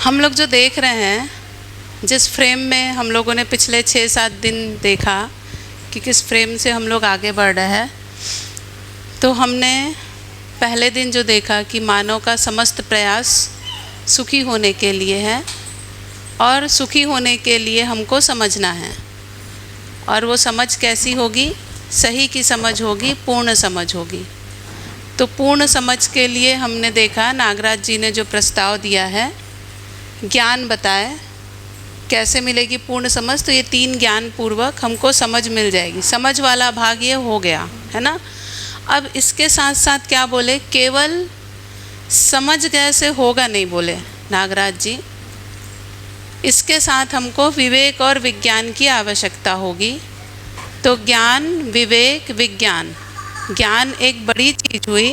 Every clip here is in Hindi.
हम लोग जो देख रहे हैं, जिस फ्रेम में हम लोगों ने पिछले 6-7 दिन देखा कि किस फ्रेम से हम लोग आगे बढ़ रहे हैं, तो हमने पहले दिन जो देखा कि मानव का समस्त प्रयास सुखी होने के लिए है और सुखी होने के लिए हमको समझना है। और वो समझ कैसी होगी? सही की समझ होगी, पूर्ण समझ होगी। तो पूर्ण समझ के लिए हमने देखा, नागराज जी ने जो प्रस्ताव दिया है, ज्ञान बताए कैसे मिलेगी पूर्ण समझ। तो ये 3 ज्ञान पूर्वक हमको समझ मिल जाएगी। समझ वाला भाग ये हो गया है ना। अब इसके साथ साथ क्या बोले? केवल समझ गए से होगा नहीं, बोले नागराज जी। इसके साथ हमको विवेक और विज्ञान की आवश्यकता होगी। तो ज्ञान, विवेक, विज्ञान। ज्ञान एक बड़ी चीज़ हुई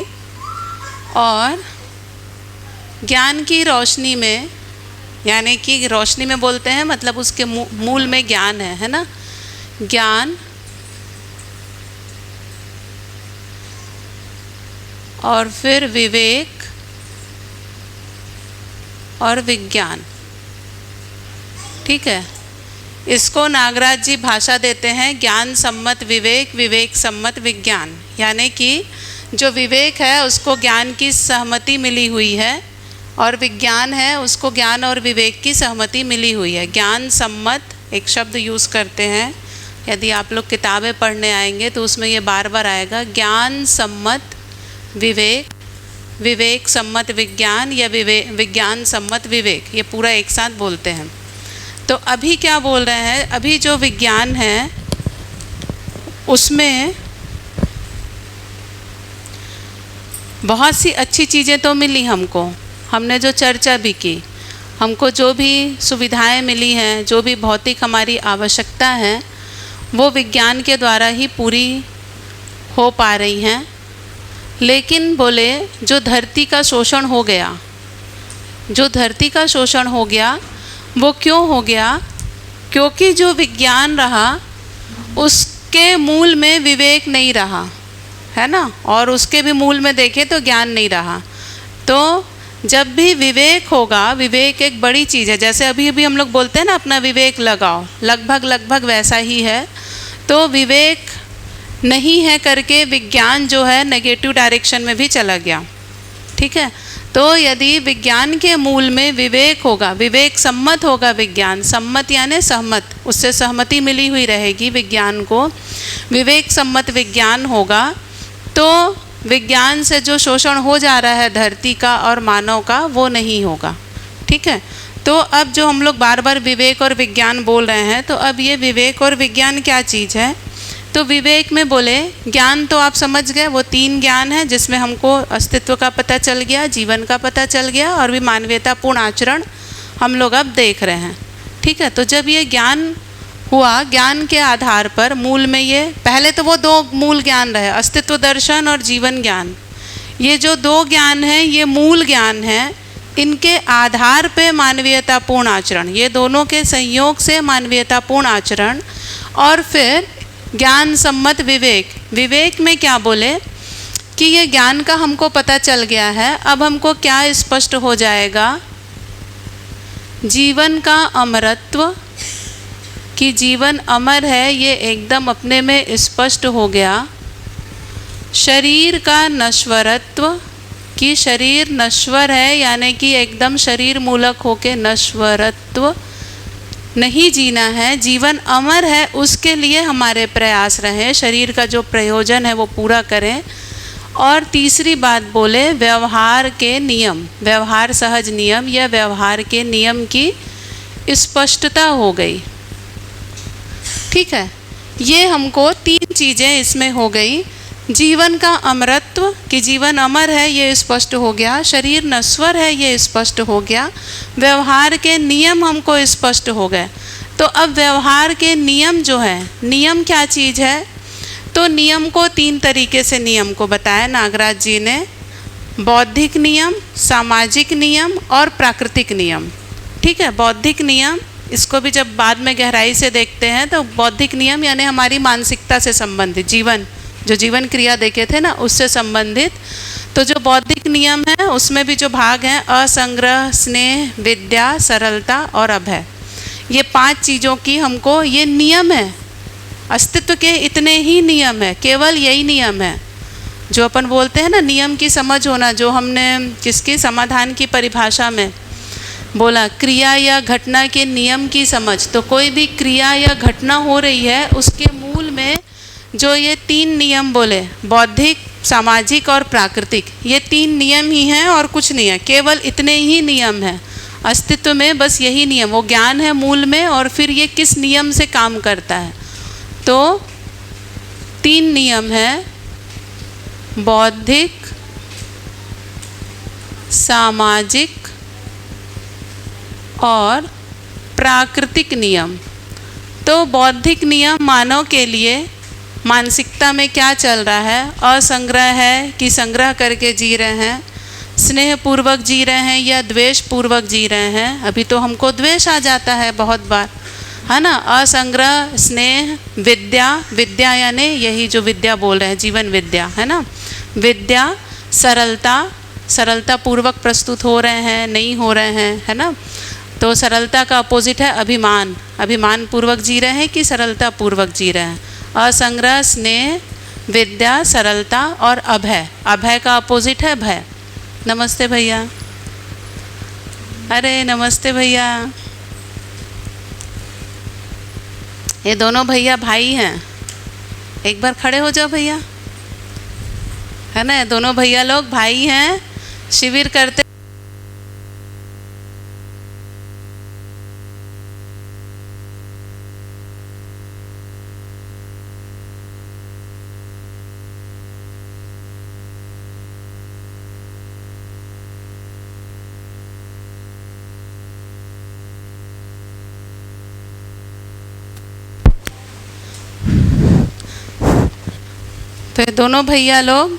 और ज्ञान की रोशनी में, यानी कि रोशनी में बोलते हैं मतलब उसके मूल में ज्ञान है ना। ज्ञान और फिर विवेक और विज्ञान। ठीक है, इसको नागराज जी भाषा देते हैं ज्ञान सम्मत विवेक, विवेक सम्मत विज्ञान। यानी कि जो विवेक है उसको ज्ञान की सहमति मिली हुई है और विज्ञान है उसको ज्ञान और विवेक की सहमति मिली हुई है। ज्ञान सम्मत एक शब्द यूज़ करते हैं, यदि आप लोग किताबें पढ़ने आएंगे तो उसमें ये बार बार आएगा, ज्ञान सम्मत विवेक, विवेक सम्मत विज्ञान या विज्ञान सम्मत विवेक, ये पूरा एक साथ बोलते हैं। तो अभी क्या बोल रहे हैं? अभी जो विज्ञान है उसमें बहुत सी अच्छी चीज़ें तो मिली हमको, हमने जो चर्चा भी की, हमको जो भी सुविधाएं मिली हैं, जो भी भौतिक हमारी आवश्यकता है, वो विज्ञान के द्वारा ही पूरी हो पा रही हैं। लेकिन बोले जो धरती का शोषण हो गया, जो धरती का शोषण हो गया वो क्यों हो गया? क्योंकि जो विज्ञान रहा उसके मूल में विवेक नहीं रहा, है ना। और उसके भी मूल में देखें तो ज्ञान नहीं रहा। तो जब भी विवेक होगा, विवेक एक बड़ी चीज़ है। जैसे अभी अभी हम लोग बोलते हैं ना, अपना विवेक लगाओ, लगभग वैसा ही है। तो विवेक नहीं है करके विज्ञान जो है नेगेटिव डायरेक्शन में भी चला गया। ठीक है, तो यदि विज्ञान के मूल में विवेक होगा, विवेक सम्मत होगा, विज्ञान सम्मत यानी सहमत, उससे सहमति मिली हुई रहेगी विज्ञान को, विवेक सम्मत विज्ञान होगा, तो विज्ञान से जो शोषण हो जा रहा है धरती का और मानव का, वो नहीं होगा। ठीक है, तो अब जो हम लोग बार बार विवेक और विज्ञान बोल रहे हैं, तो अब ये विवेक और विज्ञान क्या चीज़ है? तो विवेक में बोले ज्ञान तो आप समझ गए, वो 3 ज्ञान है जिसमें हमको अस्तित्व का पता चल गया, जीवन का पता चल गया और भी मानवीयतापूर्ण आचरण हम लोग अब देख रहे हैं। ठीक है, तो जब ये ज्ञान हुआ, ज्ञान के आधार पर मूल में ये पहले तो वो 2 मूल ज्ञान रहे, अस्तित्व दर्शन और जीवन ज्ञान। ये जो 2 ज्ञान हैं ये मूल ज्ञान है, इनके आधार पे मानवीयतापूर्ण आचरण, ये दोनों के संयोग से मानवीयतापूर्ण आचरण। और फिर ज्ञान सम्मत विवेक, विवेक में क्या बोले कि ये ज्ञान का हमको पता चल गया है, अब हमको क्या स्पष्ट हो जाएगा? जीवन का अमरत्व, कि जीवन अमर है, ये एकदम अपने में स्पष्ट हो गया। शरीर का नश्वरत्व, कि शरीर नश्वर है, यानी कि एकदम शरीर मूलक होके नश्वरत्व नहीं जीना है, जीवन अमर है, उसके लिए हमारे प्रयास रहे, शरीर का जो प्रयोजन है वो पूरा करें। और तीसरी बात बोले व्यवहार के नियम, व्यवहार सहज नियम या व्यवहार के नियम की स्पष्टता हो गई। ठीक है, ये हमको 3 चीज़ें इसमें हो गई। जीवन का अमरत्व, कि जीवन अमर है, ये स्पष्ट हो गया। शरीर नश्वर है, ये स्पष्ट हो गया। व्यवहार के नियम हमको स्पष्ट हो गए। तो अब व्यवहार के नियम जो है, नियम क्या चीज़ है? तो नियम को 3 तरीके से नियम को बताया नागराज जी ने, बौद्धिक नियम, सामाजिक नियम और प्राकृतिक नियम। ठीक है, बौद्धिक नियम, इसको भी जब बाद में गहराई से देखते हैं तो बौद्धिक नियम यानी हमारी मानसिकता से संबंधित, जीवन जो जीवन क्रिया देखे थे ना, उससे संबंधित। तो जो बौद्धिक नियम है उसमें भी जो भाग हैं असंग्रह, स्नेह, विद्या, सरलता और अभय, ये 5 चीज़ों की हमको, ये नियम है, अस्तित्व के इतने ही नियम है, केवल यही नियम है। जो अपन बोलते हैं ना नियम की समझ होना, जो हमने किसकी समाधान की परिभाषा में बोला, क्रिया या घटना के नियम की समझ। तो कोई भी क्रिया या घटना हो रही है उसके मूल में जो ये 3 नियम बोले, बौद्धिक, सामाजिक और प्राकृतिक, ये 3 नियम ही हैं और कुछ नहीं है, केवल इतने ही नियम हैं अस्तित्व में, बस यही नियम, वो ज्ञान है मूल में। और फिर ये किस नियम से काम करता है, तो 3 नियम है, बौद्धिक, सामाजिक और प्राकृतिक नियम। तो बौद्धिक नियम मानव के लिए मानसिकता में क्या चल रहा है, असंग्रह है कि संग्रह करके जी रहे हैं, स्नेह पूर्वक जी रहे हैं या द्वेष पूर्वक जी रहे हैं। अभी तो हमको द्वेष आ जाता है बहुत बार, है ना। असंग्रह, स्नेह, विद्या, विद्या यानी यही जो विद्या बोल रहे हैं, जीवन विद्या, है ना। विद्या, सरलता, सरलता पूर्वक प्रस्तुत हो रहे हैं, नहीं हो रहे हैं, है ना। तो सरलता का अपोजिट है अभिमान, अभिमान पूर्वक जी रहे हैं कि सरलता पूर्वक जी रहे हैं। असंग्रह, स्नेह, विद्या, सरलता और अभय, अभय का अपोजिट है भय। नमस्ते भैया, अरे नमस्ते भैया, ये दोनों भैया भाई हैं, एक बार खड़े हो जाओ भैया, है ना। दोनों भैया लोग भाई हैं, शिविर करते तो ये दोनों भैया लोग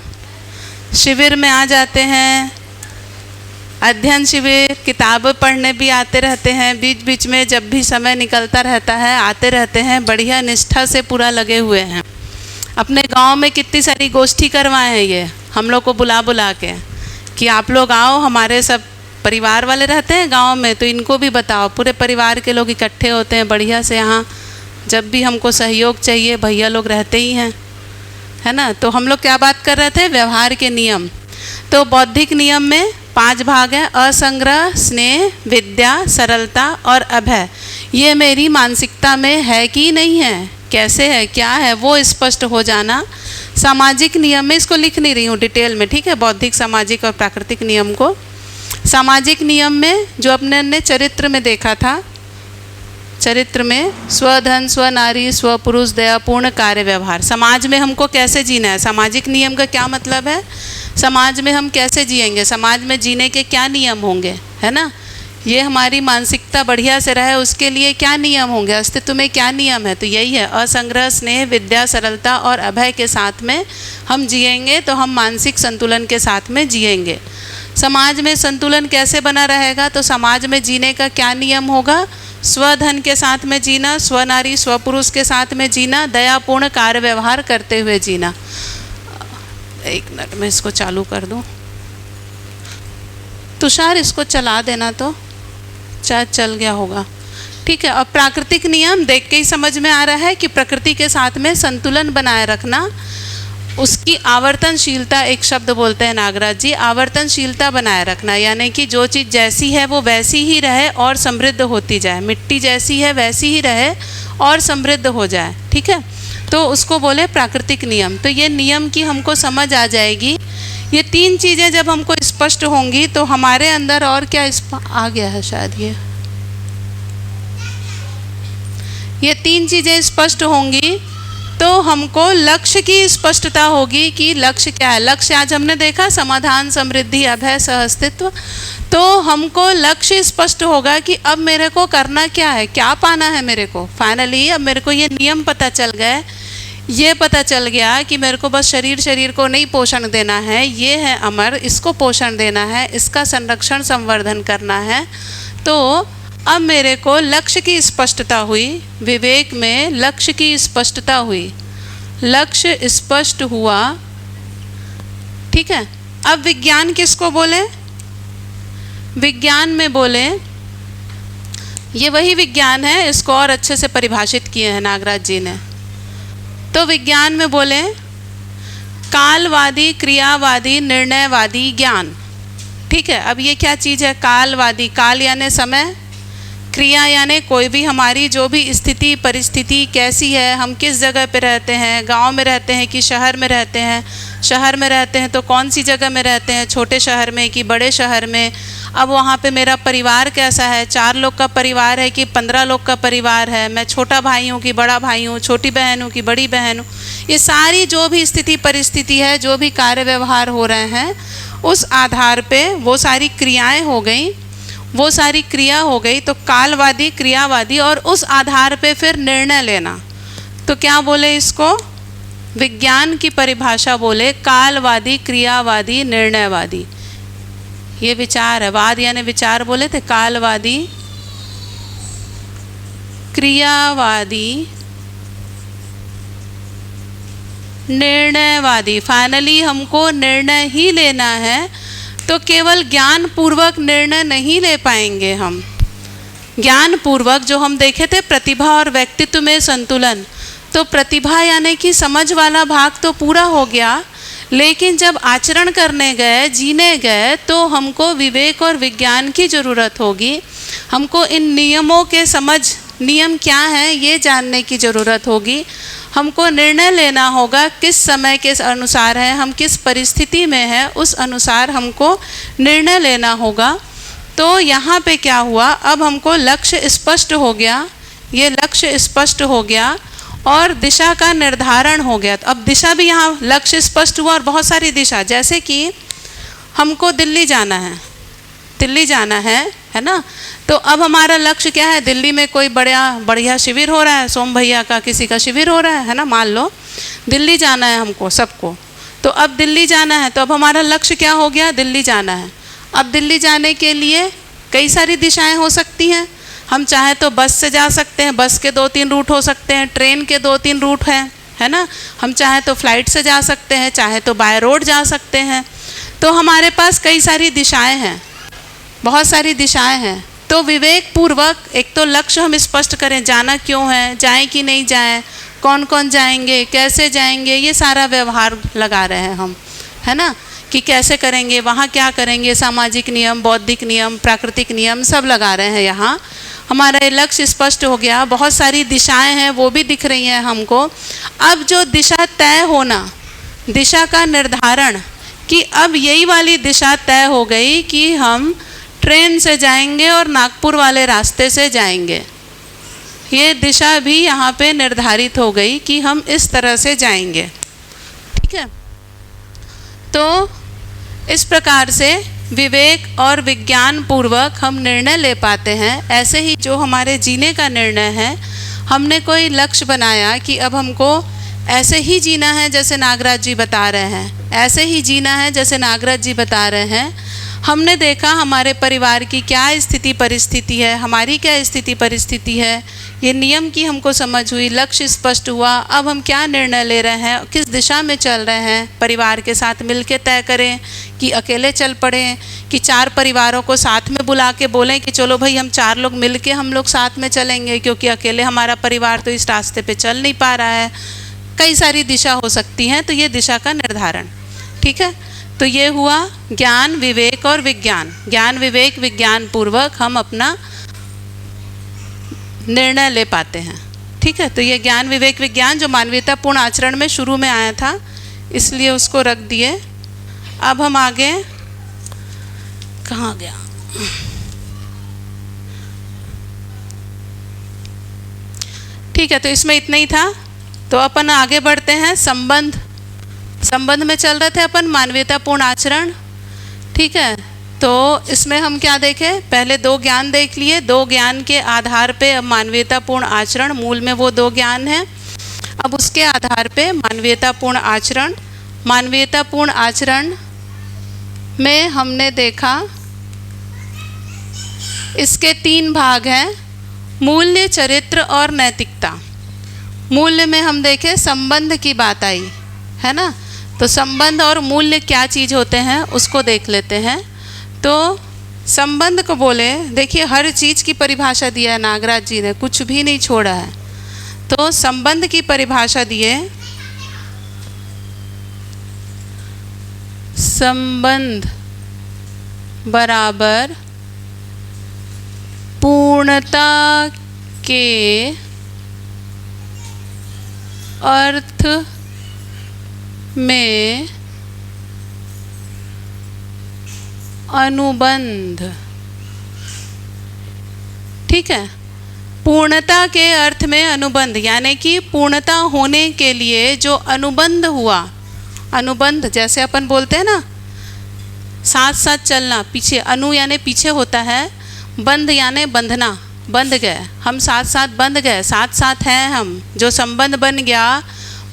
शिविर में आ जाते हैं, अध्ययन शिविर, किताबें पढ़ने भी आते रहते हैं, बीच बीच में जब भी समय निकलता रहता है आते रहते हैं, बढ़िया निष्ठा से पूरा लगे हुए हैं। अपने गांव में कितनी सारी गोष्ठी करवाए हैं ये हम लोग को बुला बुला के कि आप लोग आओ, हमारे सब परिवार वाले रहते हैं गांव में तो इनको भी बताओ। पूरे परिवार के लोग इकट्ठे होते हैं बढ़िया से यहाँ, जब भी हमको सहयोग चाहिए भैया लोग रहते ही हैं, है ना। तो हम लोग क्या बात कर रहे थे, व्यवहार के नियम। तो बौद्धिक नियम में 5 भाग हैं, असंग्रह, स्नेह, विद्या, सरलता और अभय। ये मेरी मानसिकता में है कि नहीं है, कैसे है, क्या है, वो स्पष्ट हो जाना। सामाजिक नियम में इसको लिख नहीं रही हूँ डिटेल में, ठीक है, बौद्धिक, सामाजिक और प्राकृतिक नियम को। सामाजिक नियम में जो अपने ने चरित्र में देखा था, चरित्र में स्वधन, स्वनारी, स्वपुरुष, दयापूर्ण कार्य व्यवहार, समाज में हमको कैसे जीना है। सामाजिक नियम का क्या मतलब है, समाज में हम कैसे जिएंगे, समाज में जीने के क्या नियम होंगे, है ना। ये हमारी मानसिकता बढ़िया से रहे उसके लिए क्या नियम होंगे, अस्तित्व में क्या नियम है, तो यही है, असंग्रह, स्नेह, विद्या, सरलता और अभय के साथ में हम जिएंगे तो हम मानसिक संतुलन के साथ में जिएंगे। समाज में संतुलन कैसे बना रहेगा, तो समाज में जीने का क्या नियम होगा, स्वधन के साथ में जीना, स्वनारी, स्वपुरुष के साथ में जीना, दयापूर्ण कार्य व्यवहार करते हुए जीना। 1 मिनट में इसको चालू कर दूं, तुषार इसको चला देना तो शायद चल गया होगा, ठीक है। अब प्राकृतिक नियम देख के ही समझ में आ रहा है कि प्रकृति के साथ में संतुलन बनाए रखना, उसकी आवर्तनशीलता, एक शब्द बोलते हैं नागराज जी, आवर्तनशीलता बनाए रखना, यानी कि जो चीज़ जैसी है वो वैसी ही रहे और समृद्ध होती जाए, मिट्टी जैसी है वैसी ही रहे और समृद्ध हो जाए, ठीक है। तो उसको बोले प्राकृतिक नियम। तो ये नियम की हमको समझ आ जाएगी, ये 3 चीज़ें जब हमको स्पष्ट होंगी तो हमारे अंदर और क्या आ गया है, शायद ये 3 चीज़ें स्पष्ट होंगी तो हमको लक्ष्य की स्पष्टता होगी कि लक्ष्य क्या है। लक्ष्य आज हमने देखा समाधान, समृद्धि, अभय, सहअस्तित्व। तो हमको लक्ष्य स्पष्ट होगा कि अब मेरे को करना क्या है, क्या पाना है मेरे को। फाइनली अब मेरे को ये नियम पता चल गए, ये पता चल गया कि मेरे को बस शरीर को नहीं पोषण देना है, ये है अमर, इसको पोषण देना है, इसका संरक्षण संवर्धन करना है। तो अब मेरे को लक्ष्य की स्पष्टता हुई, विवेक में लक्ष्य की स्पष्टता हुई, लक्ष्य स्पष्ट हुआ, ठीक है। अब विज्ञान किसको बोले? विज्ञान में बोले, ये वही विज्ञान है, इसको और अच्छे से परिभाषित किए हैं नागराज जी ने। तो विज्ञान में बोले कालवादी, क्रियावादी, निर्णयवादी ज्ञान। ठीक है, अब ये क्या चीज़ है? कालवादी, काल यानी समय, क्रिया यानी कोई भी हमारी जो भी स्थिति परिस्थिति कैसी है, हम किस जगह पे रहते हैं, गांव में रहते हैं कि शहर में रहते हैं, शहर में रहते हैं तो कौन सी जगह में रहते हैं, छोटे शहर में कि बड़े शहर में, अब वहाँ पे मेरा परिवार कैसा है, 4 लोग का परिवार है कि 15 लोग का परिवार है, मैं छोटा भाई हूँ कि बड़ा भाई हूँ, छोटी बहन हूँ कि बड़ी बहन हूँ, ये सारी जो भी स्थिति परिस्थिति है, जो भी कार्य व्यवहार हो रहे हैं, उस आधार पे वो सारी क्रियाएँ हो गई, वो सारी क्रिया हो गई। तो कालवादी, क्रियावादी, और उस आधार पे फिर निर्णय लेना। तो क्या बोले इसको? विज्ञान की परिभाषा बोले कालवादी, क्रियावादी, निर्णयवादी। ये विचार है, वाद यानी विचार बोले थे, कालवादी, क्रियावादी, निर्णयवादी। फाइनली हमको निर्णय ही लेना है, तो केवल ज्ञान पूर्वक निर्णय नहीं ले पाएंगे हम। ज्ञान पूर्वक जो हम देखे थे प्रतिभा और व्यक्तित्व में संतुलन, तो प्रतिभा यानी कि समझ वाला भाग तो पूरा हो गया, लेकिन जब आचरण करने गए, जीने गए, तो हमको विवेक और विज्ञान की ज़रूरत होगी। हमको इन नियमों के समझ, नियम क्या हैं ये जानने की ज़रूरत होगी। हमको निर्णय लेना होगा किस समय के अनुसार है, हम किस परिस्थिति में हैं, उस अनुसार हमको निर्णय लेना होगा। तो यहाँ पे क्या हुआ? अब हमको लक्ष्य स्पष्ट हो गया, ये लक्ष्य स्पष्ट हो गया और दिशा का निर्धारण हो गया। तो अब दिशा भी यहाँ लक्ष्य स्पष्ट हुआ और बहुत सारी दिशा, जैसे कि हमको दिल्ली जाना है, दिल्ली जाना है ना। तो अब हमारा लक्ष्य क्या है? दिल्ली में कोई बढ़िया शिविर हो रहा है, सोम भैया का किसी का शिविर हो रहा है ना, मान लो दिल्ली जाना है हमको सबको। तो अब दिल्ली जाना है, तो अब हमारा लक्ष्य क्या हो गया? दिल्ली जाना है। अब दिल्ली जाने के लिए कई सारी दिशाएं हो सकती हैं। हम चाहे तो बस से जा सकते हैं, बस के 2-3 रूट हो सकते हैं, ट्रेन के 2-3 रूट हैं, है ना। हम चाहे तो फ्लाइट से जा सकते हैं, चाहे तो बाय रोड जा सकते हैं। तो हमारे पास कई सारी दिशाएं हैं, बहुत सारी दिशाएं हैं। तो विवेक पूर्वक एक तो लक्ष्य हम स्पष्ट करें, जाना क्यों है, जाएं कि नहीं जाएं, कौन कौन जाएंगे, कैसे जाएंगे, ये सारा व्यवहार लगा रहे हैं हम, है ना, कि कैसे करेंगे, वहाँ क्या करेंगे, सामाजिक नियम, बौद्धिक नियम, प्राकृतिक नियम सब लगा रहे हैं यहाँ। हमारा ये लक्ष्य स्पष्ट हो गया, बहुत सारी दिशाएं हैं वो भी दिख रही हैं हमको। अब जो दिशा तय होना, दिशा का निर्धारण, कि अब यही वाली दिशा तय हो गई कि हम ट्रेन से जाएंगे और नागपुर वाले रास्ते से जाएंगे। ये दिशा भी यहाँ पे निर्धारित हो गई कि हम इस तरह से जाएंगे। ठीक है, तो इस प्रकार से विवेक और विज्ञान पूर्वक हम निर्णय ले पाते हैं। ऐसे ही जो हमारे जीने का निर्णय है, हमने कोई लक्ष्य बनाया कि अब हमको ऐसे ही जीना है जैसे नागराज जी बता रहे हैं, ऐसे ही जीना है जैसे नागराज जी बता रहे हैं। हमने देखा हमारे परिवार की क्या स्थिति परिस्थिति है, हमारी क्या स्थिति परिस्थिति है, ये नियम की हमको समझ हुई, लक्ष्य स्पष्ट हुआ। अब हम क्या निर्णय ले रहे हैं, किस दिशा में चल रहे हैं, परिवार के साथ मिलके तय करें कि अकेले चल पड़ें, कि 4 परिवारों को साथ में बुला के बोलें कि चलो भाई हम 4 लोग मिलके हम लोग साथ में चलेंगे, क्योंकि अकेले हमारा परिवार तो इस रास्ते पे चल नहीं पा रहा है। कई सारी दिशा हो सकती हैं, तो ये दिशा का निर्धारण। ठीक है, तो ये हुआ ज्ञान, विवेक और विज्ञान। ज्ञान, विवेक, विज्ञान पूर्वक हम अपना निर्णय ले पाते हैं। ठीक है, तो ये ज्ञान, विवेक, विज्ञान जो मानवीयतापूर्ण आचरण में शुरू में आया था, इसलिए उसको रख दिए। अब हम आगे कहाँ गया? ठीक है, तो इसमें इतना ही था। तो अपन आगे बढ़ते हैं। संबंध में चल रहे थे अपन, मानवीयतापूर्ण आचरण। ठीक है, तो इसमें हम क्या देखें? पहले 2 ज्ञान देख लिए, 2 ज्ञान के आधार पे अब मानवीयतापूर्ण आचरण, मूल में वो 2 ज्ञान हैं। अब उसके आधार पे मानवीयतापूर्ण आचरण, मानवीयतापूर्ण आचरण में हमने देखा इसके 3 भाग हैं, मूल्य, चरित्र और नैतिकता। मूल्य में हम देखें संबंध की बात आई, है ना। तो संबंध और मूल्य क्या चीज़ होते हैं उसको देख लेते हैं। तो संबंध को बोले, देखिए हर चीज़ की परिभाषा दिया है नागराज जी ने, कुछ भी नहीं छोड़ा है। तो संबंध की परिभाषा दिए, संबंध बराबर पूर्णता के अर्थ में अनुबंध। ठीक है, पूर्णता के अर्थ में अनुबंध, यानी कि पूर्णता होने के लिए जो अनुबंध हुआ, अनुबंध जैसे अपन बोलते हैं ना, साथ साथ चलना, पीछे, अनु यानी पीछे होता है, बंध यानी बंधना, बंध गए, हम साथ साथ बंध गए, साथ साथ हैं हम। जो संबंध बन गया,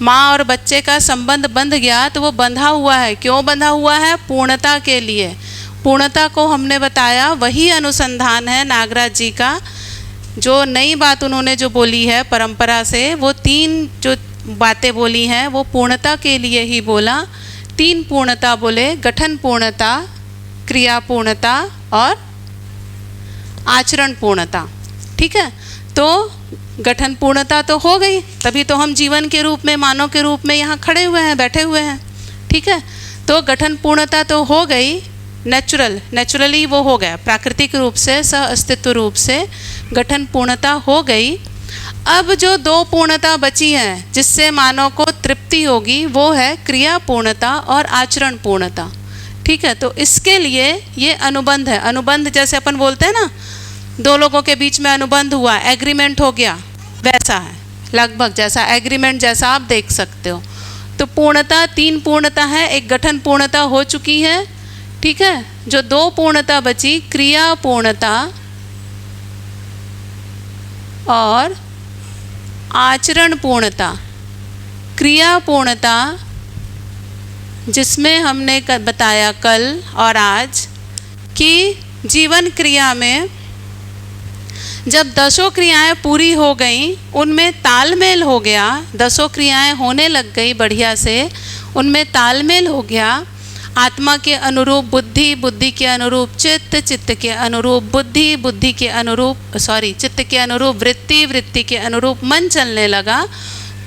माँ और बच्चे का संबंध बंध गया, तो वो बंधा हुआ है। क्यों बंधा हुआ है? पूर्णता के लिए। पूर्णता को हमने बताया, वही अनुसंधान है नागराज जी का। जो नई बात उन्होंने जो बोली है परंपरा से, वो 3 जो बातें बोली हैं वो पूर्णता के लिए ही बोला। 3 पूर्णता बोले, गठन पूर्णता, क्रिया पूर्णता और आचरण पूर्णता। ठीक है, तो गठन पूर्णता तो हो गई, तभी तो हम जीवन के रूप में, मानव के रूप में यहाँ खड़े हुए हैं, बैठे हुए हैं। ठीक है, तो गठन पूर्णता तो हो गई, नेचुरली वो हो गया, प्राकृतिक रूप से, सह अस्तित्व रूप से गठन पूर्णता हो गई। अब जो 2 पूर्णता बची हैं जिससे मानव को तृप्ति होगी, वो है क्रिया पूर्णता और आचरण पूर्णता। ठीक है, तो इसके लिए ये अनुबंध है। अनुबंध जैसे अपन बोलते हैं ना, 2 लोगों के बीच में अनुबंध हुआ, एग्रीमेंट हो गया, वैसा है लगभग, जैसा एग्रीमेंट जैसा आप देख सकते हो। तो पूर्णता 3 पूर्णता है, एक गठन पूर्णता हो चुकी है। ठीक है, जो 2 पूर्णता बची, क्रिया पूर्णता और आचरण पूर्णता। क्रिया पूर्णता जिसमें हमने बताया कल और आज कि जीवन क्रिया में जब 10 क्रियाएं पूरी हो गई, उनमें तालमेल हो गया, 10 क्रियाएं होने लग गई बढ़िया से, उनमें तालमेल हो गया। आत्मा के अनुरूप बुद्धि, बुद्धि के अनुरूप चित्त, चित्त के अनुरूप बुद्धि, बुद्धि के अनुरूप चित्त के अनुरूप वृत्ति, वृत्ति के अनुरूप मन चलने लगा,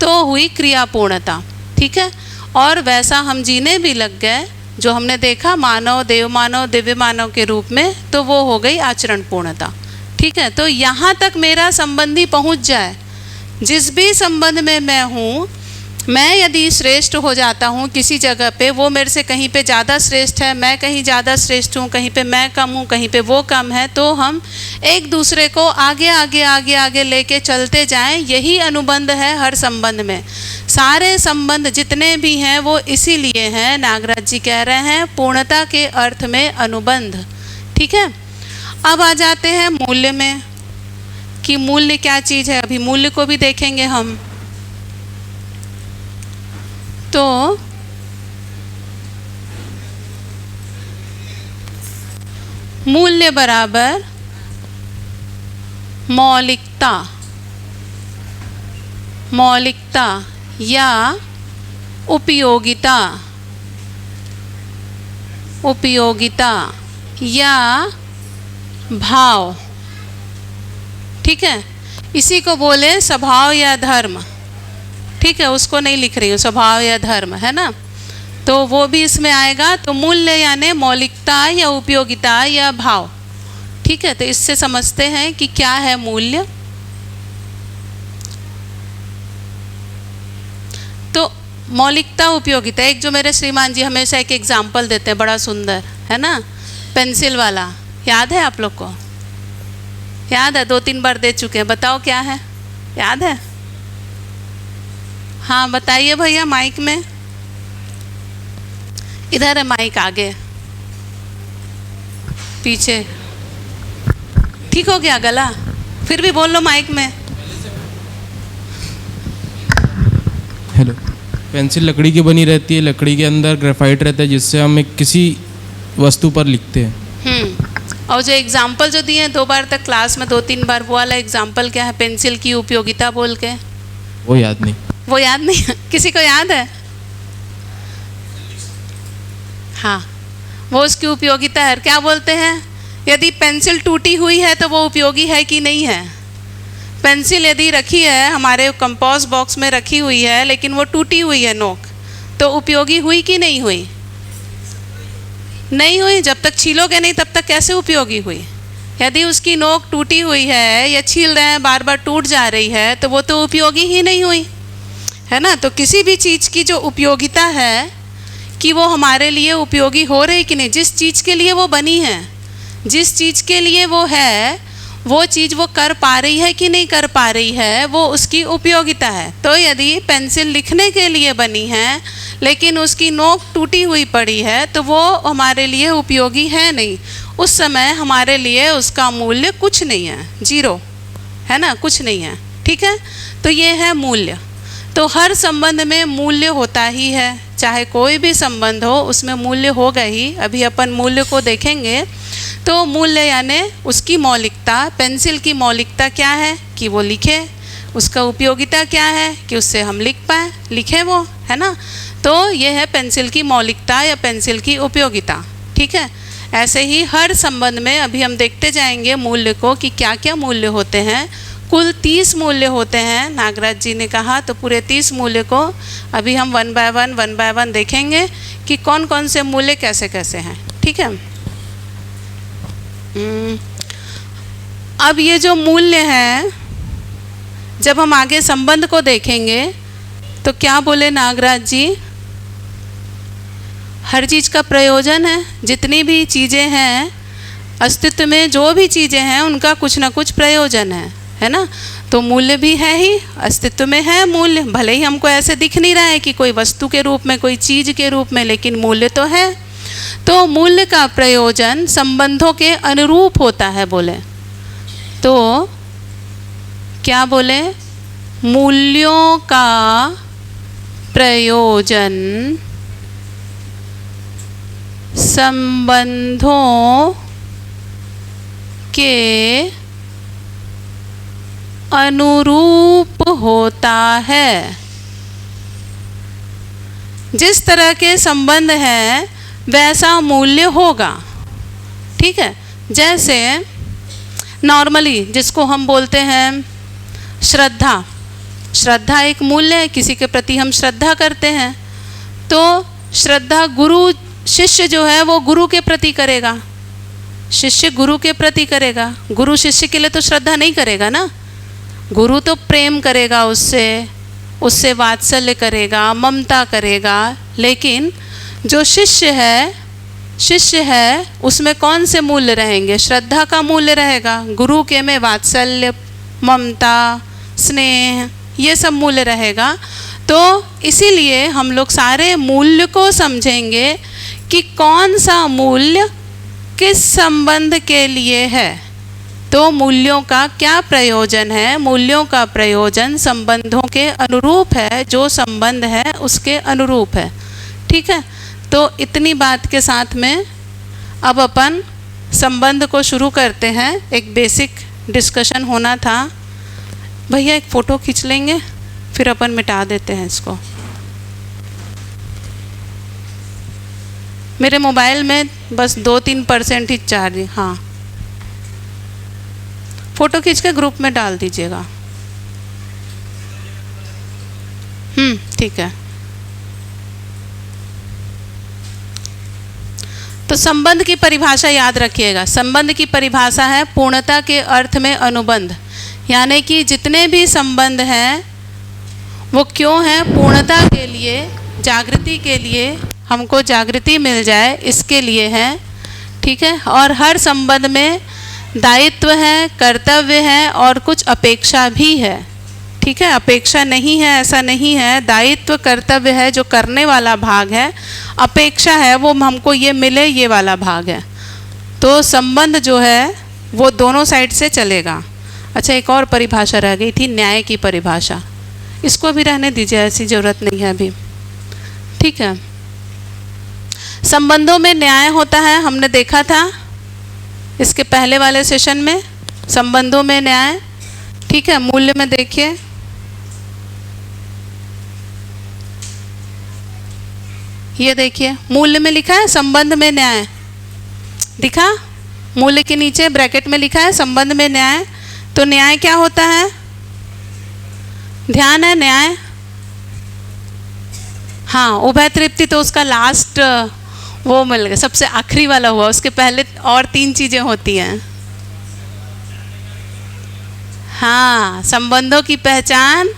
तो हुई क्रिया पूर्णता। ठीक है, और वैसा हम जीने भी लग गए, जो हमने देखा मानव, देव मानव, दिव्य मानव के रूप में, तो वो हो गई आचरण पूर्णता। ठीक है, तो यहाँ तक मेरा संबंधी पहुँच जाए, जिस भी संबंध में मैं हूँ, मैं यदि श्रेष्ठ हो जाता हूँ किसी जगह पे, वो मेरे से कहीं पे ज़्यादा श्रेष्ठ है, मैं कहीं ज़्यादा श्रेष्ठ हूँ, कहीं पे मैं कम हूँ, कहीं पे वो कम है, तो हम एक दूसरे को आगे आगे आगे आगे लेके चलते जाएं। यही अनुबंध है हर संबंध में। सारे संबंध जितने भी हैं वो इसीलिए हैं, नागराज जी कह रहे हैं, पूर्णता के अर्थ में अनुबंध। ठीक है, अब आ जाते हैं मूल्य में, कि मूल्य क्या चीज़ है। अभी मूल्य को भी देखेंगे हम। तो मूल्य बराबर मौलिकता, मौलिकता या उपयोगिता, उपयोगिता या भाव। ठीक है, इसी को बोले स्वभाव या धर्म। ठीक है, उसको नहीं लिख रही हूँ, स्वभाव या धर्म है ना, तो वो भी इसमें आएगा। तो मूल्य यानी मौलिकता या उपयोगिता या भाव। ठीक है, तो इससे समझते हैं कि क्या है मूल्य। तो मौलिकता, उपयोगिता, एक जो मेरे श्रीमान जी हमेशा एक एग्जाम्पल देते हैं, बड़ा सुंदर है ना, पेंसिल वाला, याद है आप लोग को? याद है, 2-3 बार दे चुके हैं। बताओ क्या है, याद है? हाँ बताइए भैया, माइक में। इधर है माइक, आगे पीछे। ठीक हो गया गला? फिर भी बोल लो माइक में। हेलो। पेंसिल लकड़ी की बनी रहती है, लकड़ी के अंदर ग्रेफाइट रहता है, जिससे हम एक किसी वस्तु पर लिखते हैं। और जो एग्जाम्पल जो दिए हैं 2 बार तक क्लास में, 2-3 बार, वो वाला एग्जाम्पल क्या है? पेंसिल की उपयोगिता बोल के। वो याद नहीं। वो याद नहीं? किसी को याद है? हाँ, वो उसकी उपयोगिता है। क्या बोलते हैं, यदि पेंसिल टूटी हुई है तो वो उपयोगी है कि नहीं है? पेंसिल यदि रखी है हमारे कंपोस्ट बॉक्स में रखी हुई है लेकिन वो टूटी हुई है नोक, तो उपयोगी हुई कि नहीं हुई? नहीं हुई। जब तक छीलोगे नहीं तब तक कैसे उपयोगी हुई? यदि उसकी नोक टूटी हुई है या छील रहे हैं बार बार टूट जा रही है तो वो तो उपयोगी ही नहीं हुई, है ना। तो किसी भी चीज़ की जो उपयोगिता है कि वो हमारे लिए उपयोगी हो रही कि नहीं, जिस चीज़ के लिए वो बनी है, जिस चीज़ के लिए वो है, वो चीज़ वो कर पा रही है कि नहीं कर पा रही है, वो उसकी उपयोगिता है। तो यदि पेंसिल लिखने के लिए बनी है लेकिन उसकी नोक टूटी हुई पड़ी है तो वो हमारे लिए उपयोगी है नहीं, उस समय हमारे लिए उसका मूल्य कुछ नहीं है, जीरो, है ना, कुछ नहीं है। ठीक है, तो ये है मूल्य। तो हर संबंध में मूल्य होता ही है, चाहे कोई भी संबंध हो उसमें मूल्य होगा ही। अभी अपन मूल्य को देखेंगे। तो मूल्य यानी उसकी मौलिकता। पेंसिल की मौलिकता क्या है कि वो लिखे, उसका उपयोगिता क्या है कि उससे हम लिख पाए, लिखे वो, है ना। तो ये है पेंसिल की मौलिकता या पेंसिल की उपयोगिता। ठीक है, ऐसे ही हर संबंध में अभी हम देखते जाएंगे मूल्य को कि क्या क्या मूल्य होते हैं। कुल 30 मूल्य होते हैं, नागराज जी ने कहा। तो पूरे 30 मूल्य को अभी हम वन बाय वन देखेंगे कि कौन कौन से मूल्य कैसे कैसे हैं। ठीक है, अब ये जो मूल्य है, जब हम आगे संबंध को देखेंगे तो क्या बोले नागराज जी, हर चीज़ का प्रयोजन है। जितनी भी चीज़ें हैं अस्तित्व में, जो भी चीज़ें हैं उनका कुछ ना कुछ प्रयोजन है ना। तो मूल्य भी है ही, अस्तित्व में है मूल्य, भले ही हमको ऐसे दिख नहीं रहा है कि कोई वस्तु के रूप में, कोई चीज़ के रूप में, लेकिन मूल्य तो है। तो मूल्य का प्रयोजन संबंधों के अनुरूप होता है बोले। तो क्या बोले, मूल्यों का प्रयोजन संबंधों के अनुरूप होता है। जिस तरह के संबंध है वैसा मूल्य होगा। ठीक है, जैसे नॉर्मली जिसको हम बोलते हैं श्रद्धा, श्रद्धा एक मूल्य है, किसी के प्रति हम श्रद्धा करते हैं। तो श्रद्धा गुरु शिष्य जो है वो गुरु के प्रति करेगा, शिष्य गुरु के प्रति करेगा। गुरु शिष्य के लिए तो श्रद्धा नहीं करेगा ना, गुरु तो प्रेम करेगा उससे वात्सल्य करेगा, ममता करेगा। लेकिन जो शिष्य है उसमें कौन से मूल्य रहेंगे? श्रद्धा का मूल्य रहेगा। गुरु के में वात्सल्य, ममता, स्नेह, ये सब मूल्य रहेगा। तो इसीलिए हम लोग सारे मूल्य को समझेंगे कि कौन सा मूल्य किस संबंध के लिए है। तो मूल्यों का क्या प्रयोजन है? मूल्यों का प्रयोजन संबंधों के अनुरूप है, जो संबंध है उसके अनुरूप है। ठीक है, तो इतनी बात के साथ में अब अपन संबंध को शुरू करते हैं। एक बेसिक डिस्कशन होना था। भैया एक फ़ोटो खींच लेंगे, फिर अपन मिटा देते हैं इसको। मेरे मोबाइल में बस 2-3% ही चार्ज है। हाँ, फ़ोटो खींच के ग्रुप में डाल दीजिएगा। ठीक है। तो संबंध की परिभाषा याद रखिएगा। संबंध की परिभाषा है पूर्णता के अर्थ में अनुबंध, यानी कि जितने भी संबंध हैं वो क्यों हैं? पूर्णता के लिए, जागृति के लिए, हमको जागृति मिल जाए इसके लिए है। ठीक है, और हर संबंध में दायित्व है, कर्तव्य है और कुछ अपेक्षा भी है। ठीक है, अपेक्षा नहीं है ऐसा नहीं है, दायित्व कर्तव्य है जो करने वाला भाग है, अपेक्षा है वो हमको ये मिले ये वाला भाग है। तो संबंध जो है वो दोनों साइड से चलेगा। अच्छा, एक और परिभाषा रह गई थी, न्याय की परिभाषा। इसको भी रहने दीजिए, ऐसी ज़रूरत नहीं है अभी। ठीक है, संबंधों में न्याय होता है, हमने देखा था इसके पहले वाले सेशन में, संबंधों में न्याय। ठीक है, मूल्य में देखिए, ये देखिए मूल्य में लिखा है संबंध में न्याय, दिखा? मूल्य के नीचे ब्रैकेट में लिखा है संबंध में न्याय। तो न्याय क्या होता है? ध्यान है न्याय? हाँ, उभय तृप्ति तो उसका लास्ट वो मिल गया, सबसे आखिरी वाला हुआ, उसके पहले और 3 चीज़ें होती हैं। हाँ, संबंधों की पहचान।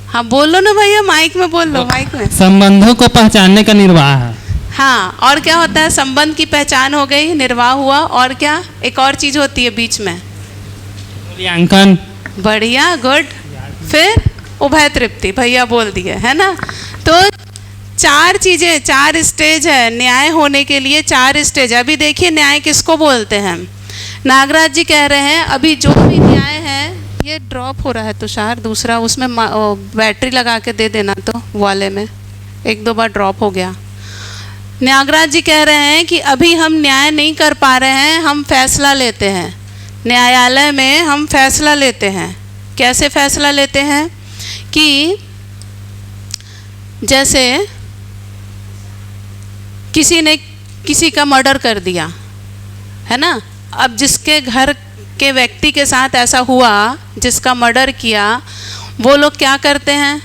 हाँ बोलो ना भैया, माइक में बोल लो, माइक में। संबंधों को पहचानने का निर्वाह है। हाँ, और क्या होता है? संबंध की पहचान हो गई, निर्वाह हुआ, और क्या एक और चीज़ होती है बीच में? मूल्यांकन। बढ़िया, गुड। फिर उभय तृप्ति, भैया बोल दिए, है ना? तो 4 चीज़ें, 4 स्टेज है न्याय होने के लिए, 4 स्टेज। अभी देखिए न्याय किसको बोलते हैं। नागराज जी कह रहे हैं अभी जो भी न्याय है, ये ड्रॉप हो रहा है तुषार, दूसरा उसमें बैटरी लगा के दे देना तो वाले में, 1-2 बार ड्रॉप हो गया। नागराज जी कह रहे हैं कि अभी हम न्याय नहीं कर पा रहे हैं, हम फैसला लेते हैं न्यायालय में, हम फैसला लेते हैं। कैसे फैसला लेते हैं? कि जैसे किसी ने किसी का मर्डर कर दिया, है ना? अब जिसके घर के व्यक्ति के साथ ऐसा हुआ, जिसका मर्डर किया, वो लोग क्या करते हैं?